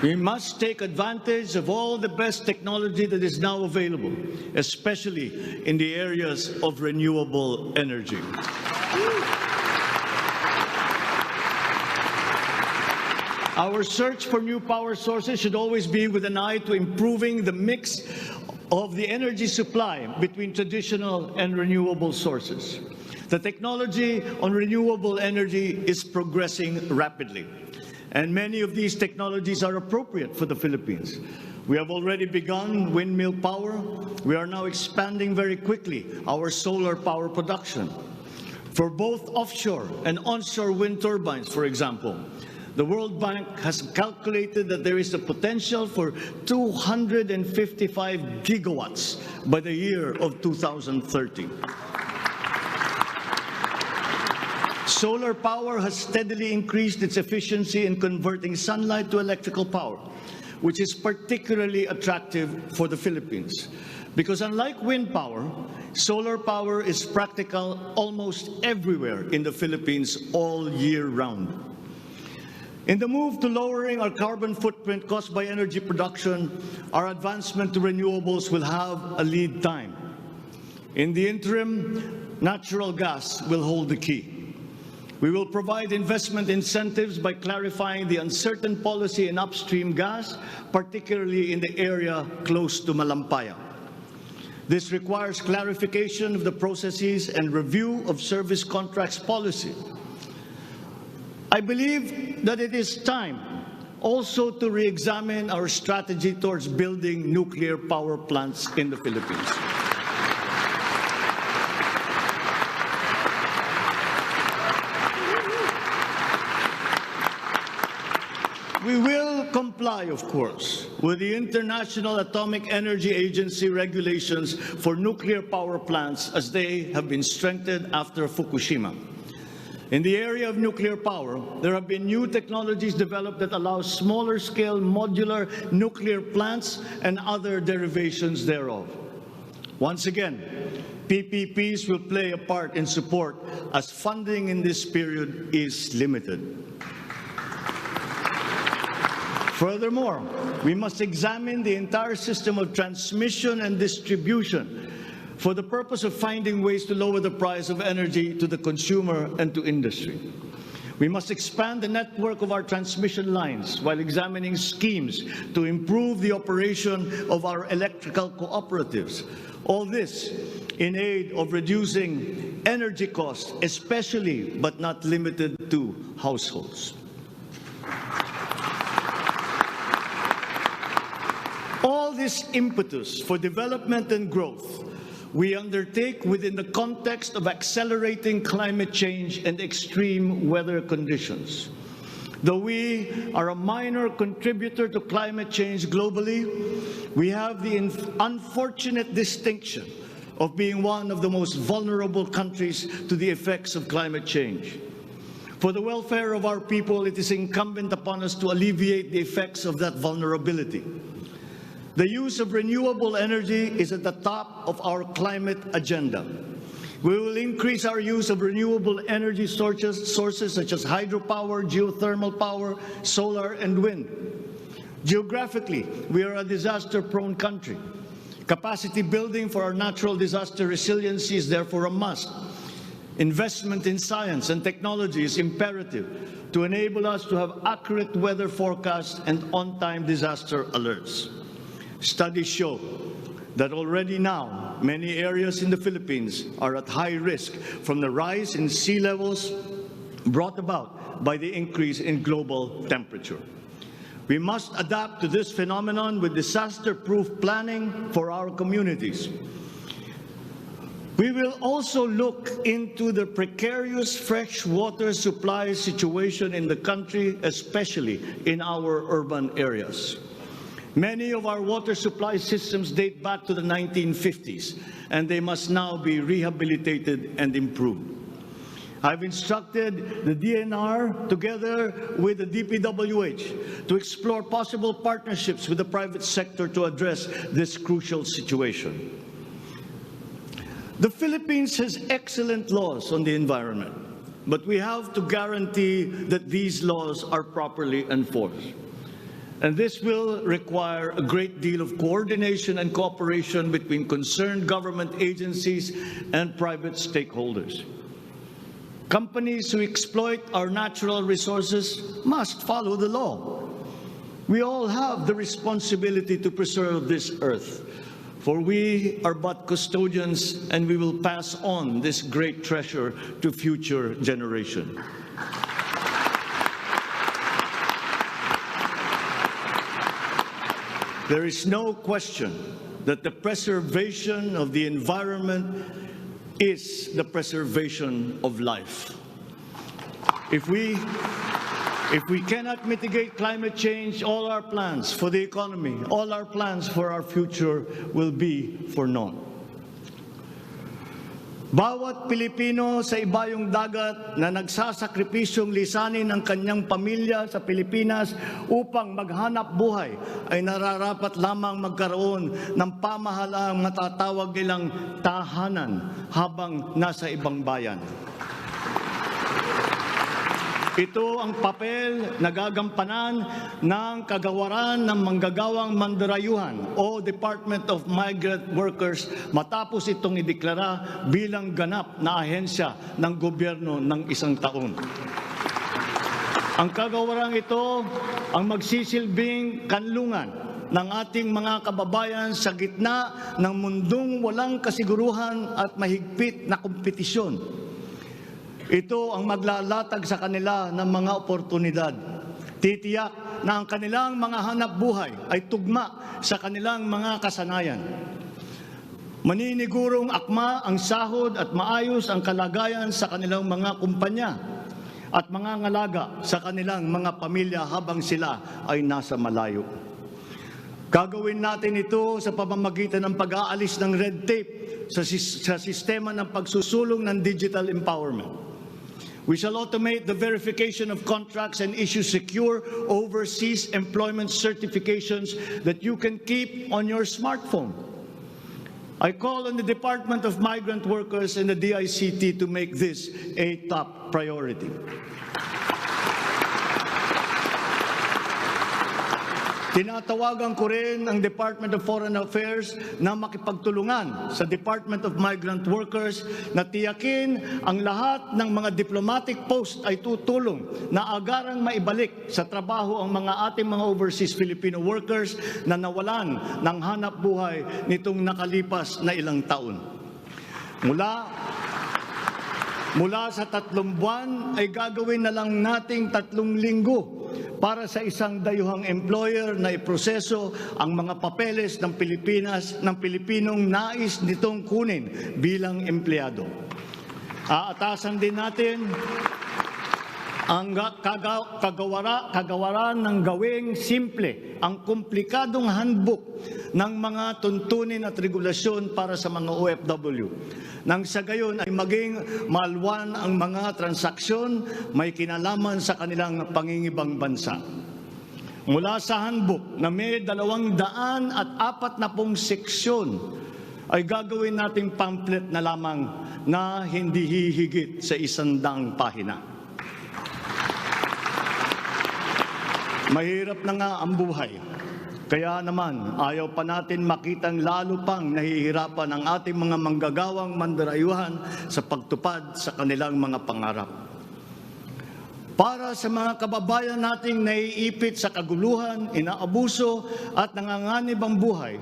We must take advantage of all the best technology that is now available, especially in the areas of renewable energy. Our search for new power sources should always be with an eye to improving the mix of the energy supply between traditional and renewable sources. The technology on renewable energy is progressing rapidly, and many of these technologies are appropriate for the Philippines. We have already begun windmill power. We are now expanding very quickly our solar power production. For both offshore and onshore wind turbines, for example, the World Bank has calculated that there is a potential for 255 gigawatts by the year of 2030. Solar power has steadily increased its efficiency in converting sunlight to electrical power, which is particularly attractive for the Philippines. Because unlike wind power, solar power is practical almost everywhere in the Philippines all year round. In the move to lowering our carbon footprint caused by energy production, our advancement to renewables will have a lead time. In the interim, natural gas will hold the key. We will provide investment incentives by clarifying the uncertain policy in upstream gas, particularly in the area close to Malampaya. This requires clarification of the processes and review of service contracts policy. I believe that it is time also to re-examine our strategy towards building nuclear power plants in the Philippines. We will comply, of course, with the International Atomic Energy Agency regulations for nuclear power plants as they have been strengthened after Fukushima. In the area of nuclear power, there have been new technologies developed that allow smaller-scale modular nuclear plants and other derivations thereof. Once again, PPPs will play a part in support as funding in this period is limited. Furthermore, we must examine the entire system of transmission and distribution for the purpose of finding ways to lower the price of energy to the consumer and to industry. We must expand the network of our transmission lines while examining schemes to improve the operation of our electrical cooperatives. All this in aid of reducing energy costs, especially but not limited to households. All this impetus for development and growth we undertake within the context of accelerating climate change and extreme weather conditions. Though we are a minor contributor to climate change globally, we have the unfortunate distinction of being one of the most vulnerable countries to the effects of climate change. For the welfare of our people, it is incumbent upon us to alleviate the effects of that vulnerability. The use of renewable energy is at the top of our climate agenda. We will increase our use of renewable energy sources such as hydropower, geothermal power, solar, and wind. Geographically, we are a disaster-prone country. Capacity building for our natural disaster resiliency is therefore a must. Investment in science and technology is imperative to enable us to have accurate weather forecasts and on-time disaster alerts. Studies show that already now many areas in the Philippines are at high risk from the rise in sea levels brought about by the increase in global temperature. We must adapt to this phenomenon with disaster-proof planning for our communities. We will also look into the precarious freshwater supply situation in the country, especially in our urban areas. Many of our water supply systems date back to the 1950s, and they must now be rehabilitated and improved. I've instructed the DNR, together with the DPWH, to explore possible partnerships with the private sector to address this crucial situation. The Philippines has excellent laws on the environment, but we have to guarantee that these laws are properly enforced. And this will require a great deal of coordination and cooperation between concerned government agencies and private stakeholders. Companies who exploit our natural resources must follow the law. We all have the responsibility to preserve this earth, for we are but custodians, and we will pass on this great treasure to future generations. There is no question that the preservation of the environment is the preservation of life. If we cannot mitigate climate change, all our plans for the economy, all our plans for our future will be for naught. Bawat Pilipino sa ibayong dagat na nagsasakripisyong lisanin ang kanyang pamilya sa Pilipinas upang maghanap buhay ay nararapat lamang magkaroon ng pamahalaang matatawag nilang tahanan habang nasa ibang bayan. Ito ang papel na gagampanan ng kagawaran ng manggagawang mandarayuhan o Department of Migrant Workers matapos itong ideklara bilang ganap na ahensya ng gobyerno ng isang taon. Ang kagawarang ito ang magsisilbing kanlungan ng ating mga kababayan sa gitna ng mundong walang kasiguruhan at mahigpit na kompetisyon. Ito ang maglalatag sa kanila ng mga oportunidad. Titiyak na ang kanilang mga hanap buhay ay tugma sa kanilang mga kasanayan. Maninigurong akma ang sahod at maayos ang kalagayan sa kanilang mga kumpanya at mga ngalaga sa kanilang mga pamilya habang sila ay nasa malayo. Gagawin natin ito sa pamamagitan ng pag-aalis ng red tape sa sistema ng pagsusulong ng digital empowerment. We shall automate the verification of contracts and issue secure overseas employment certifications that you can keep on your smartphone. I call on the Department of Migrant Workers and the DICT to make this a top priority. Tinatawagan ko rin ang Department of Foreign Affairs na makipagtulungan sa Department of Migrant Workers na tiyakin ang lahat ng mga diplomatic post ay tutulong na agarang maibalik sa trabaho ang mga ating mga overseas Filipino workers na nawalan ng hanap buhay nitong nakalipas na ilang taon. Mula sa 3 buwan ay gagawin na lang nating 3 linggo para sa isang dayuhang employer na iproseso ang mga papeles ng Pilipinas ng Pilipinong nais nitong kunin bilang empleyado. Aatasan din natin ang kagawaran ng gawing simple ang komplikadong handbook ng mga tuntunin at regulasyon para sa mga OFW. Nang sa gayon ay maging malwan ang mga transaksyon may kinalaman sa kanilang pangingibang bansa. Mula sa handbook na may 240 seksyon ay gagawin nating pamphlet na lamang na hindi hihigit sa 100 pahina. Mahirap na nga ang buhay. Kaya naman, ayaw pa natin makitang lalo pang nahihirapan ang ating mga manggagawang mandarayuhan sa pagtupad sa kanilang mga pangarap. Para sa mga kababayan nating naiipit sa kaguluhan, inaabuso at nanganganib ang buhay,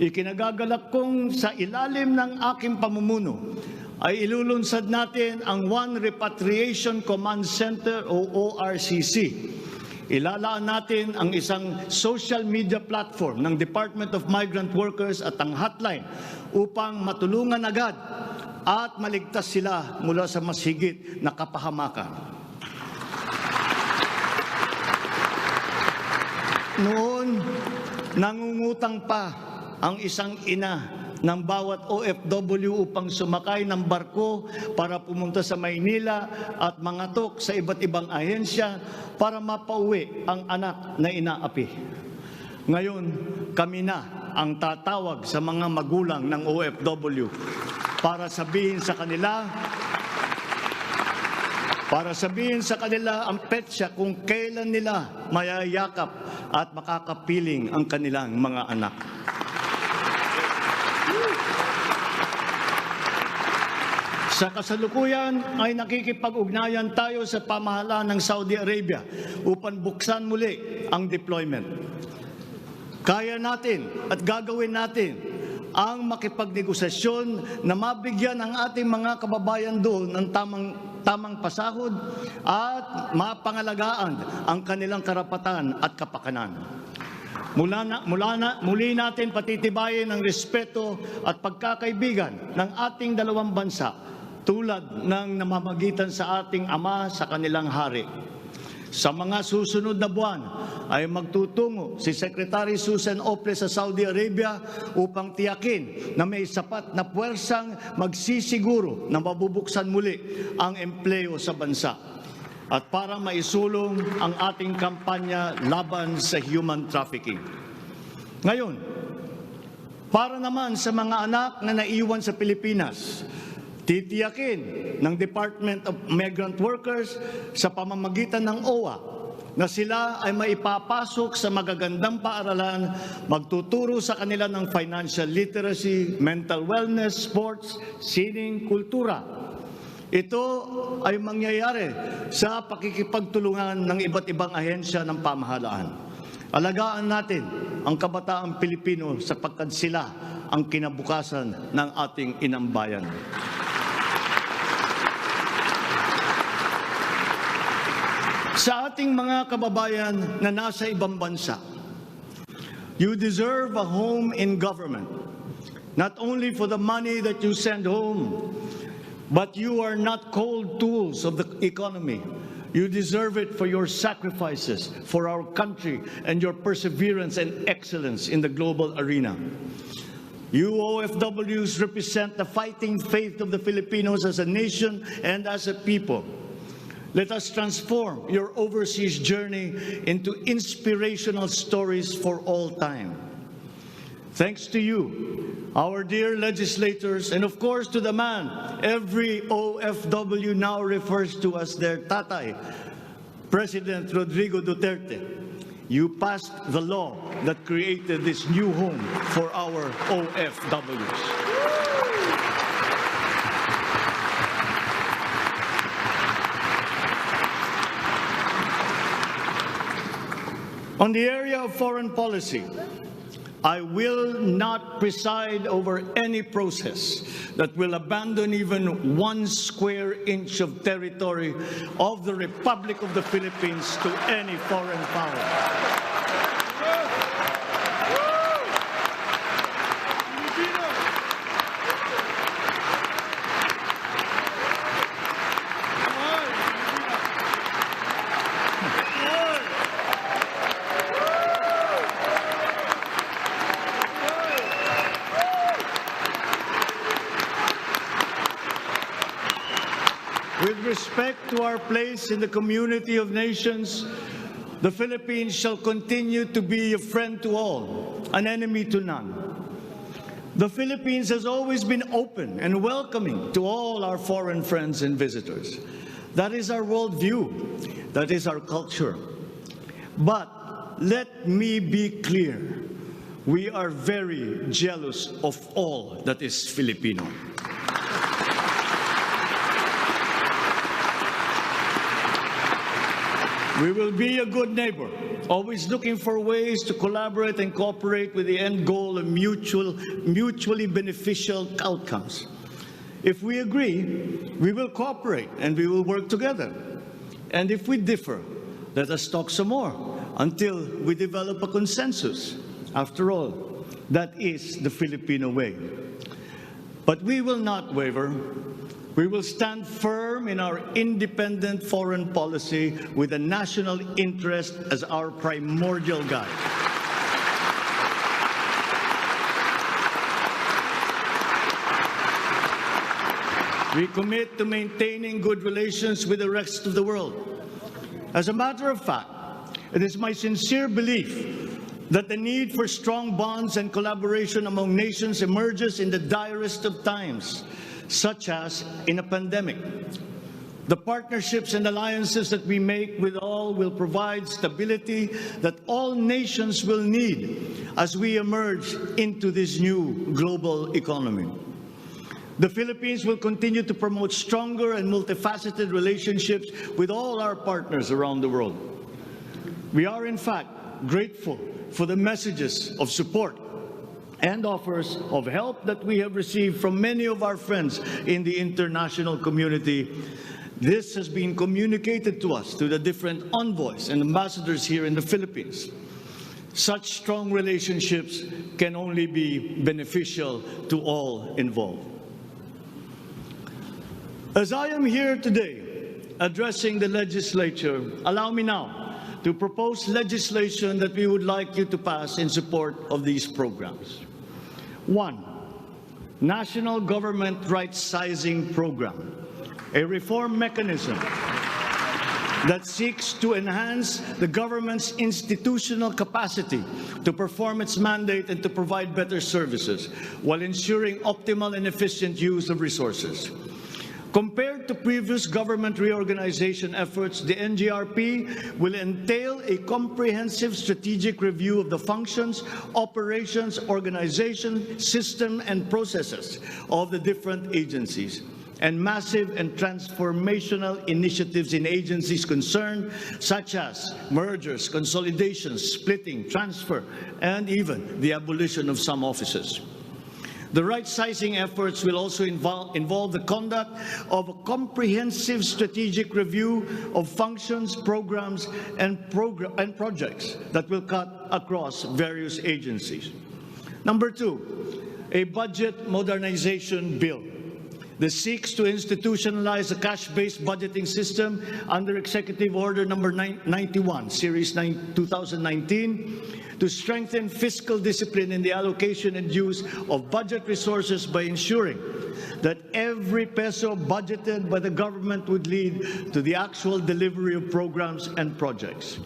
ikinagagalak kong sa ilalim ng aking pamumuno ay ilulunsad natin ang One Repatriation Command Center o ORCC. Ilalaan natin ang isang social media platform ng Department of Migrant Workers at ang hotline upang matulungan agad at maligtas sila mula sa mas higit na kapahamakan. Noon, nangungutang pa ang isang ina ng bawat OFW upang sumakay ng barko para pumunta sa Maynila at mangatok sa iba't ibang ahensya para mapauwi ang anak na inaapi. Ngayon, kami na ang tatawag sa mga magulang ng OFW para sabihin sa kanila ang petsa kung kailan nila mayayakap at makakapiling ang kanilang mga anak. Sa kasalukuyan ay nakikipag-ugnayan tayo sa pamahalaan ng Saudi Arabia upang buksan muli ang deployment. Kaya natin at gagawin natin ang makipagnegosasyon na mabigyan ang ating mga kababayan doon ng tamang pasahod at mapangalagaan ang kanilang karapatan at kapakanan. Muli natin patitibayin ang respeto at pagkakaibigan ng ating dalawang bansa tulad ng namamagitan sa ating ama sa kanilang hari. Sa mga susunod na buwan ay magtutungo si Secretary Susan Ople sa Saudi Arabia upang tiyakin na may sapat na puwersang magsisiguro na mabubuksan muli ang empleo sa bansa at para maisulong ang ating kampanya laban sa human trafficking. Ngayon, para naman sa mga anak na naiwan sa Pilipinas, titiyakin ng Department of Migrant Workers sa pamamagitan ng OWA na sila ay maipapasok sa magagandang paaralan, magtuturo sa kanila ng financial literacy, mental wellness, sports, sining, kultura. Ito ay mangyayari sa pakikipagtulungan ng iba't ibang ahensya ng pamahalaan. Alagaan natin ang kabataang Pilipino sapagkat sila ang kinabukasan ng ating inang bayan. Sa ating mga kababayan na nasa ibang bansa, you deserve a home in government, not only for the money that you send home, but you are not cold tools of the economy. You deserve it for your sacrifices for our country and your perseverance and excellence in the global arena. You OFWs represent the fighting faith of the Filipinos as a nation and as a people. Let us transform your overseas journey into inspirational stories for all time. Thanks to you, our dear legislators, and of course to the man every OFW now refers to as their tatay, President Rodrigo Duterte. you passed the law that created this new home for our OFWs. On the area of foreign policy, I will not preside over any process that will abandon even 1 square inch of territory of the Republic of the Philippines to any foreign power. With respect to our place in the community of nations, the Philippines shall continue to be a friend to all, an enemy to none. The Philippines has always been open and welcoming to all our foreign friends and visitors. That is our worldview. That is our culture. But let me be clear. We are very jealous of all that is Filipino. We will be a good neighbor, always looking for ways to collaborate and cooperate with the end goal of mutually beneficial outcomes. If we agree, we will cooperate and we will work together. And if we differ, let us talk some more until we develop a consensus. After all, that is the Filipino way. But we will not waver. We will stand firm in our independent foreign policy with the national interest as our primordial guide. We commit to maintaining good relations with the rest of the world. As a matter of fact, it is my sincere belief that the need for strong bonds and collaboration among nations emerges in the direst of times, such as in a pandemic. The partnerships and alliances that we make with all will provide stability that all nations will need as we emerge into this new global economy. The Philippines will continue to promote stronger and multifaceted relationships with all our partners around the world. We are, in fact, grateful for the messages of support and offers of help that we have received from many of our friends in the international community. This has been communicated to us through the different envoys and ambassadors here in the Philippines. Such strong relationships can only be beneficial to all involved. As I am here today addressing the legislature, allow me now to propose legislation that we would like you to pass in support of these programs. 1. National Government Right-Sizing Program, a reform mechanism that seeks to enhance the government's institutional capacity to perform its mandate and to provide better services while ensuring optimal and efficient use of resources. Compared to previous government reorganization efforts, the NGRP will entail a comprehensive strategic review of the functions, operations, organization, system, and processes of the different agencies, and massive and transformational initiatives in agencies concerned, such as mergers, consolidations, splitting, transfer, and even the abolition of some offices. The right-sizing efforts will also involve the conduct of a comprehensive strategic review of functions, programs, and projects that will cut across various agencies. Number 2, a budget modernization bill. This seeks to institutionalize a cash-based budgeting system under Executive Order number 91, Series 2019, to strengthen fiscal discipline in the allocation and use of budget resources by ensuring that every peso budgeted by the government would lead to the actual delivery of programs and projects.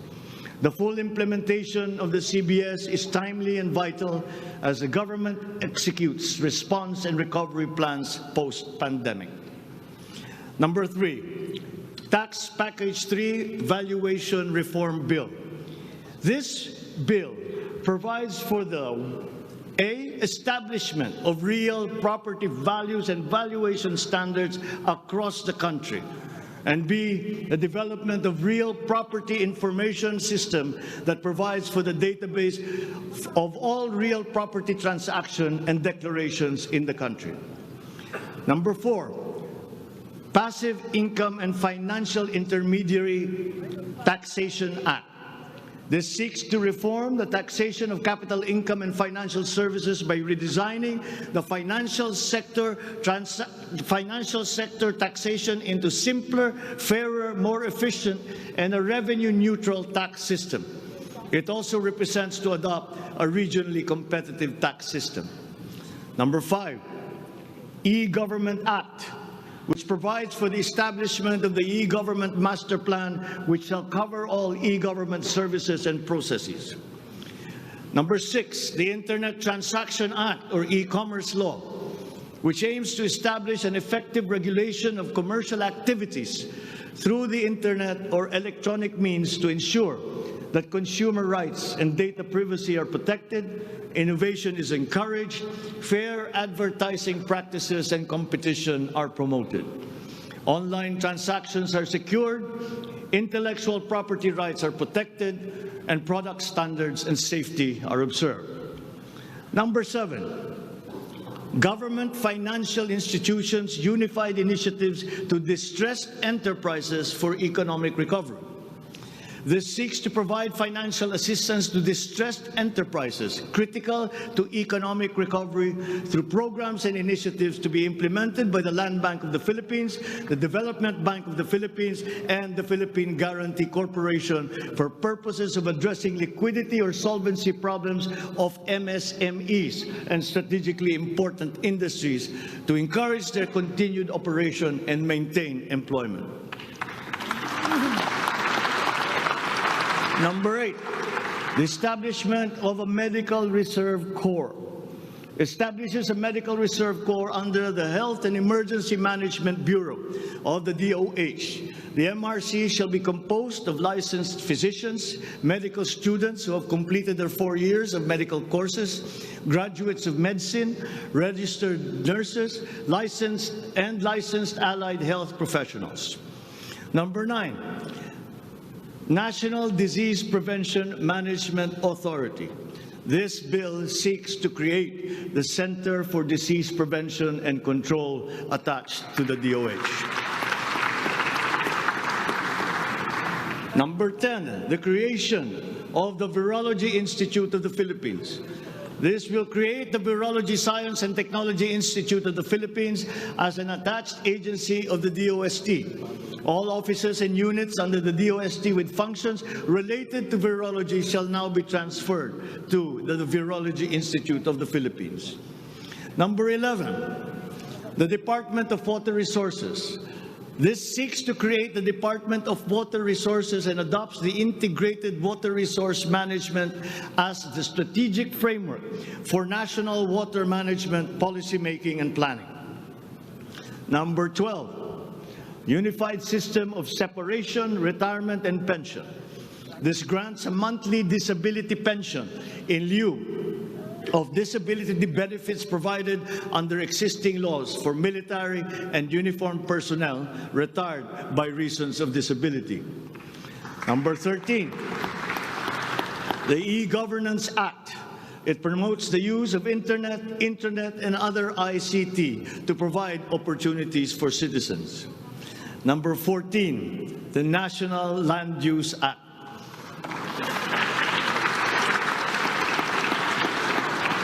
The full implementation of the CBS is timely and vital as the government executes response and recovery plans post-pandemic. Number 3, Tax Package 3 Valuation Reform Bill. This bill provides for the establishment of real property values and valuation standards across the country, and B, the development of real property information system that provides for the database of all real property transactions and declarations in the country. Number 4, Passive Income and Financial Intermediary Taxation Act. This seeks to reform the taxation of capital income and financial services by redesigning the financial sector taxation into simpler, fairer, more efficient, and a revenue-neutral tax system. It also represents to adopt a regionally competitive tax system. Number 5, E-Government Act, which provides for the establishment of the e-government master plan, which shall cover all e-government services and processes. Number 6, the Internet Transaction Act, or e-commerce law, which aims to establish an effective regulation of commercial activities through the Internet or electronic means to ensure that consumer rights and data privacy are protected, innovation is encouraged, fair advertising practices and competition are promoted. Online transactions are secured, intellectual property rights are protected, and product standards and safety are observed. Number 7, Government Financial Institutions Unified Initiatives to Distressed Enterprises for Economic Recovery. This seeks to provide financial assistance to distressed enterprises critical to economic recovery through programs and initiatives to be implemented by the Land Bank of the Philippines, the Development Bank of the Philippines, and the Philippine Guarantee Corporation for purposes of addressing liquidity or solvency problems of MSMEs and strategically important industries to encourage their continued operation and maintain employment. Number 8, the establishment of a Medical Reserve Corps. Establishes a Medical Reserve Corps under the Health and Emergency Management Bureau of the DOH. The MRC shall be composed of licensed physicians, medical students who have completed their 4 years of medical courses, graduates of medicine, registered nurses, licensed allied health professionals. Number 9, National Disease Prevention Management Authority. This bill seeks to create the Center for Disease Prevention and Control attached to the DOH. Number 10, the creation of the Virology Institute of the Philippines. This will create the Virology Science and Technology Institute of the Philippines as an attached agency of the DOST. All offices and units under the DOST with functions related to virology shall now be transferred to the Virology Institute of the Philippines. Number 11, the Department of Water Resources. This seeks to create the Department of Water Resources and adopts the integrated water resource management as the strategic framework for national water management, policymaking, and planning. Number 12, Unified System of Separation, Retirement, and Pension. This grants a monthly disability pension in lieu of disability benefits provided under existing laws for military and uniformed personnel retired by reasons of disability. Number 13, the E-Governance Act. It promotes the use of internet and other ICT to provide opportunities for citizens. Number 14, the National Land Use Act.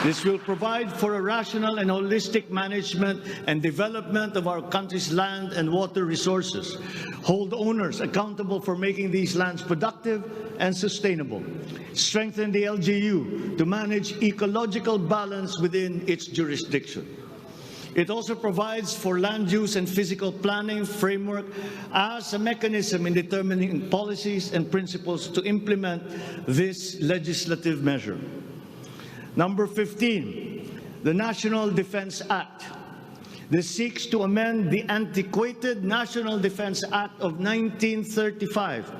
This will provide for a rational and holistic management and development of our country's land and water resources, hold owners accountable for making these lands productive and sustainable, strengthen the LGU to manage ecological balance within its jurisdiction. It also provides for land use and physical planning framework as a mechanism in determining policies and principles to implement this legislative measure. Number 15, the National Defense Act. This seeks to amend the antiquated National Defense Act of 1935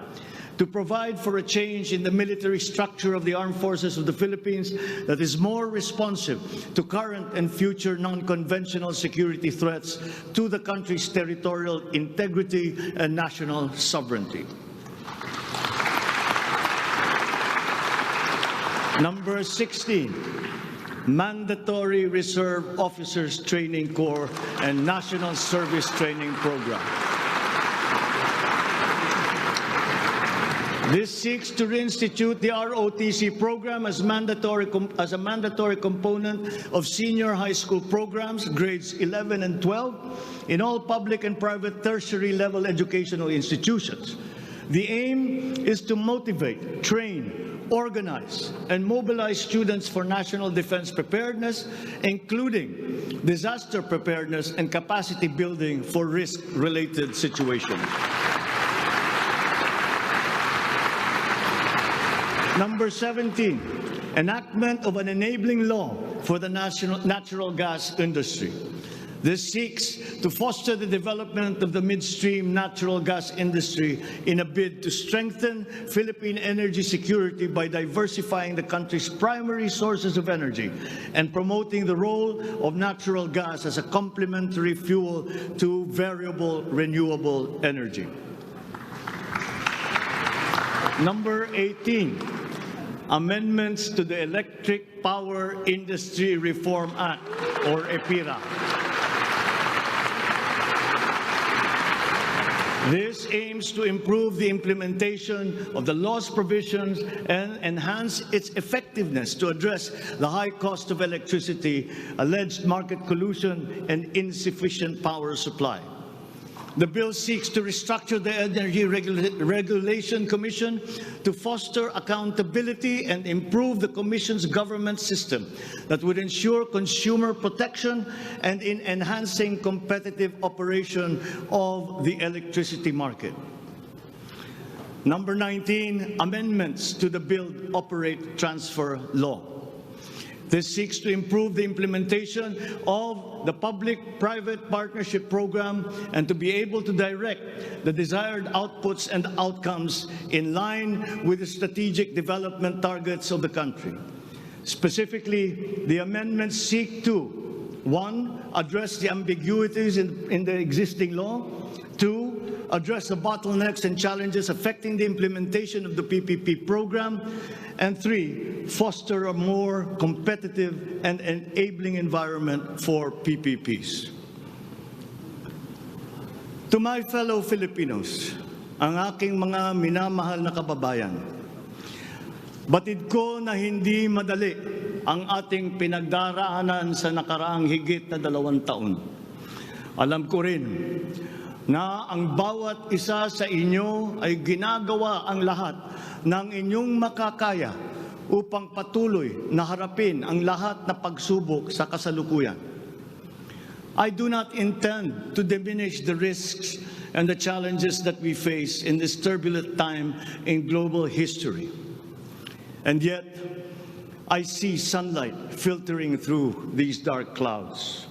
to provide for a change in the military structure of the armed forces of the Philippines that is more responsive to current and future non-conventional security threats to the country's territorial integrity and national sovereignty. Number 16, Mandatory Reserve Officers Training Corps and National Service Training Program. This seeks to reinstitute the ROTC program as a mandatory component of senior high school programs, grades 11 and 12, in all public and private tertiary level educational institutions. The aim is to motivate, train, organize, and mobilize students for national defense preparedness, including disaster preparedness and capacity building for risk-related situations. Number 17, enactment of an enabling law for the natural gas industry. This seeks to foster the development of the midstream natural gas industry in a bid to strengthen Philippine energy security by diversifying the country's primary sources of energy and promoting the role of natural gas as a complementary fuel to variable renewable energy. Number 18, amendments to the Electric Power Industry Reform Act, or EPIRA. This aims to improve the implementation of the law's provisions and enhance its effectiveness to address the high cost of electricity, alleged market collusion, and insufficient power supply. The bill seeks to restructure the Energy Regulation Commission to foster accountability and improve the Commission's government system that would ensure consumer protection and in enhancing competitive operation of the electricity market. Number 19, amendments to the Build, Operate, Transfer law. This seeks to improve the implementation of the public-private partnership program and to be able to direct the desired outputs and outcomes in line with the strategic development targets of the country. Specifically, the amendments seek to, 1, address the ambiguities in the existing law, 2, address the bottlenecks and challenges affecting the implementation of the PPP program, and 3, foster a more competitive and enabling environment for PPPs. To my fellow Filipinos, ang aking mga minamahal na kababayan, batid ko na hindi madali ang ating pinagdaraanan sa nakaraang higit na 2 taon. Alam ko rin na ang bawat isa sa inyo ay ginagawa ang lahat ng inyong makakaya upang patuloy na harapin ang lahat na pagsubok sa kasalukuyan. I do not intend to diminish the risks and the challenges that we face in this turbulent time in global history. And yet, I see sunlight filtering through these dark clouds.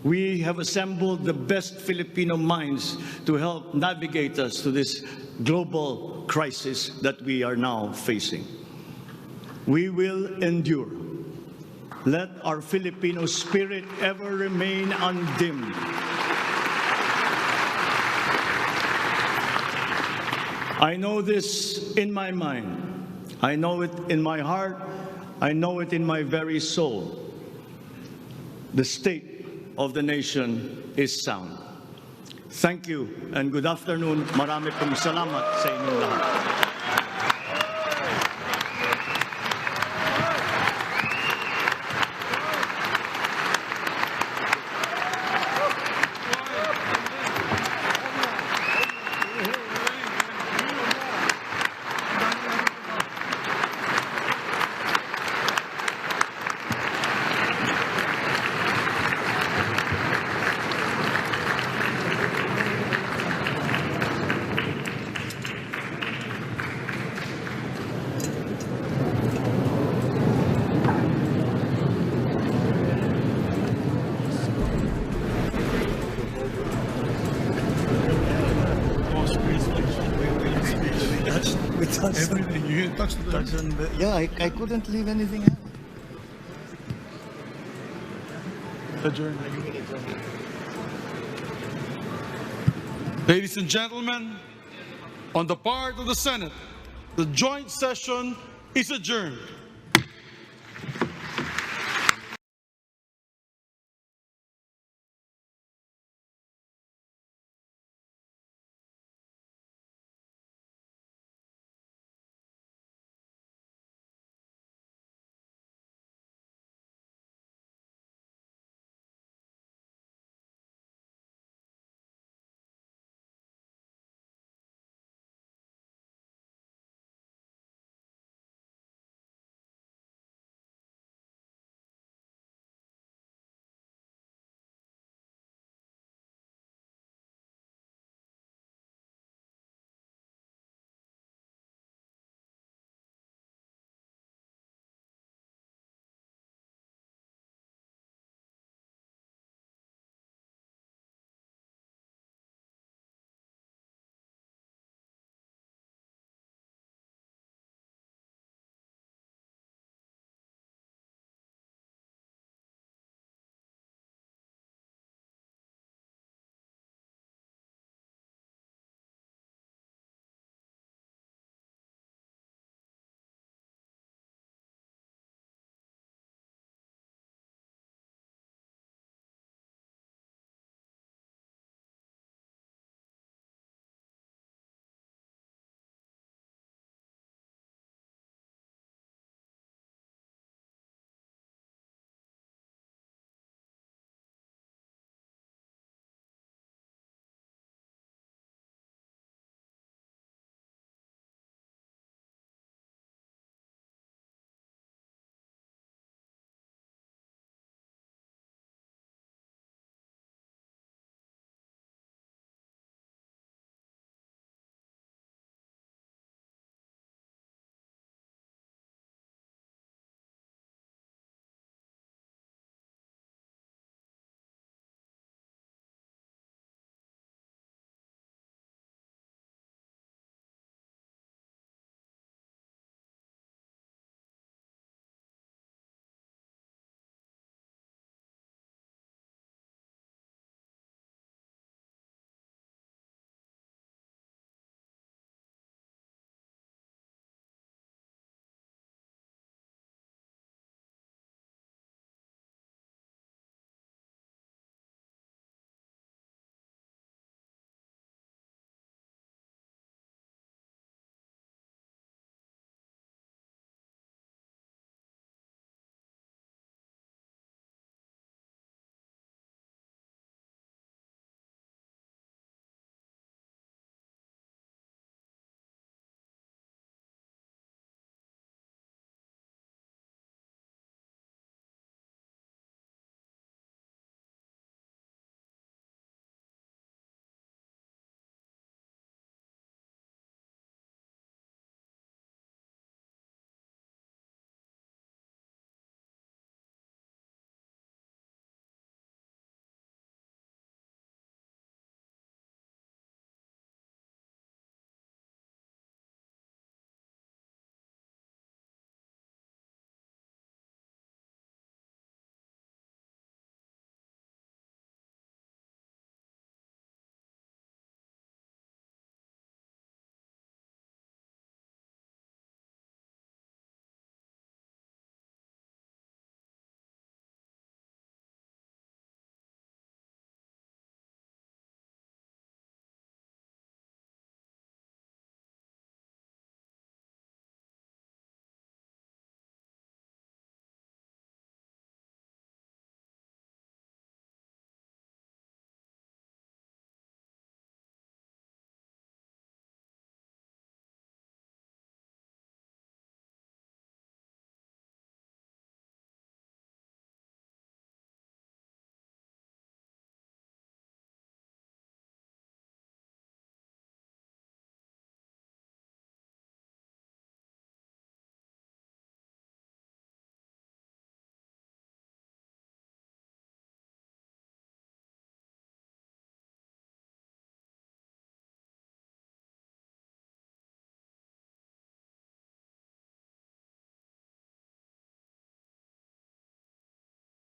We have assembled the best Filipino minds to help navigate us to this global crisis that we are now facing. We will endure. Let our Filipino spirit ever remain undimmed. I know this in my mind. I know it in my heart. I know it in my very soul. The state of the nation is sound. Thank you and good afternoon. Marami pong salamat sa inyong lahat. Everything. You touched the Yeah, I couldn't leave anything out. adjourn. Ladies and gentlemen, on the part of the Senate, the joint session is adjourned.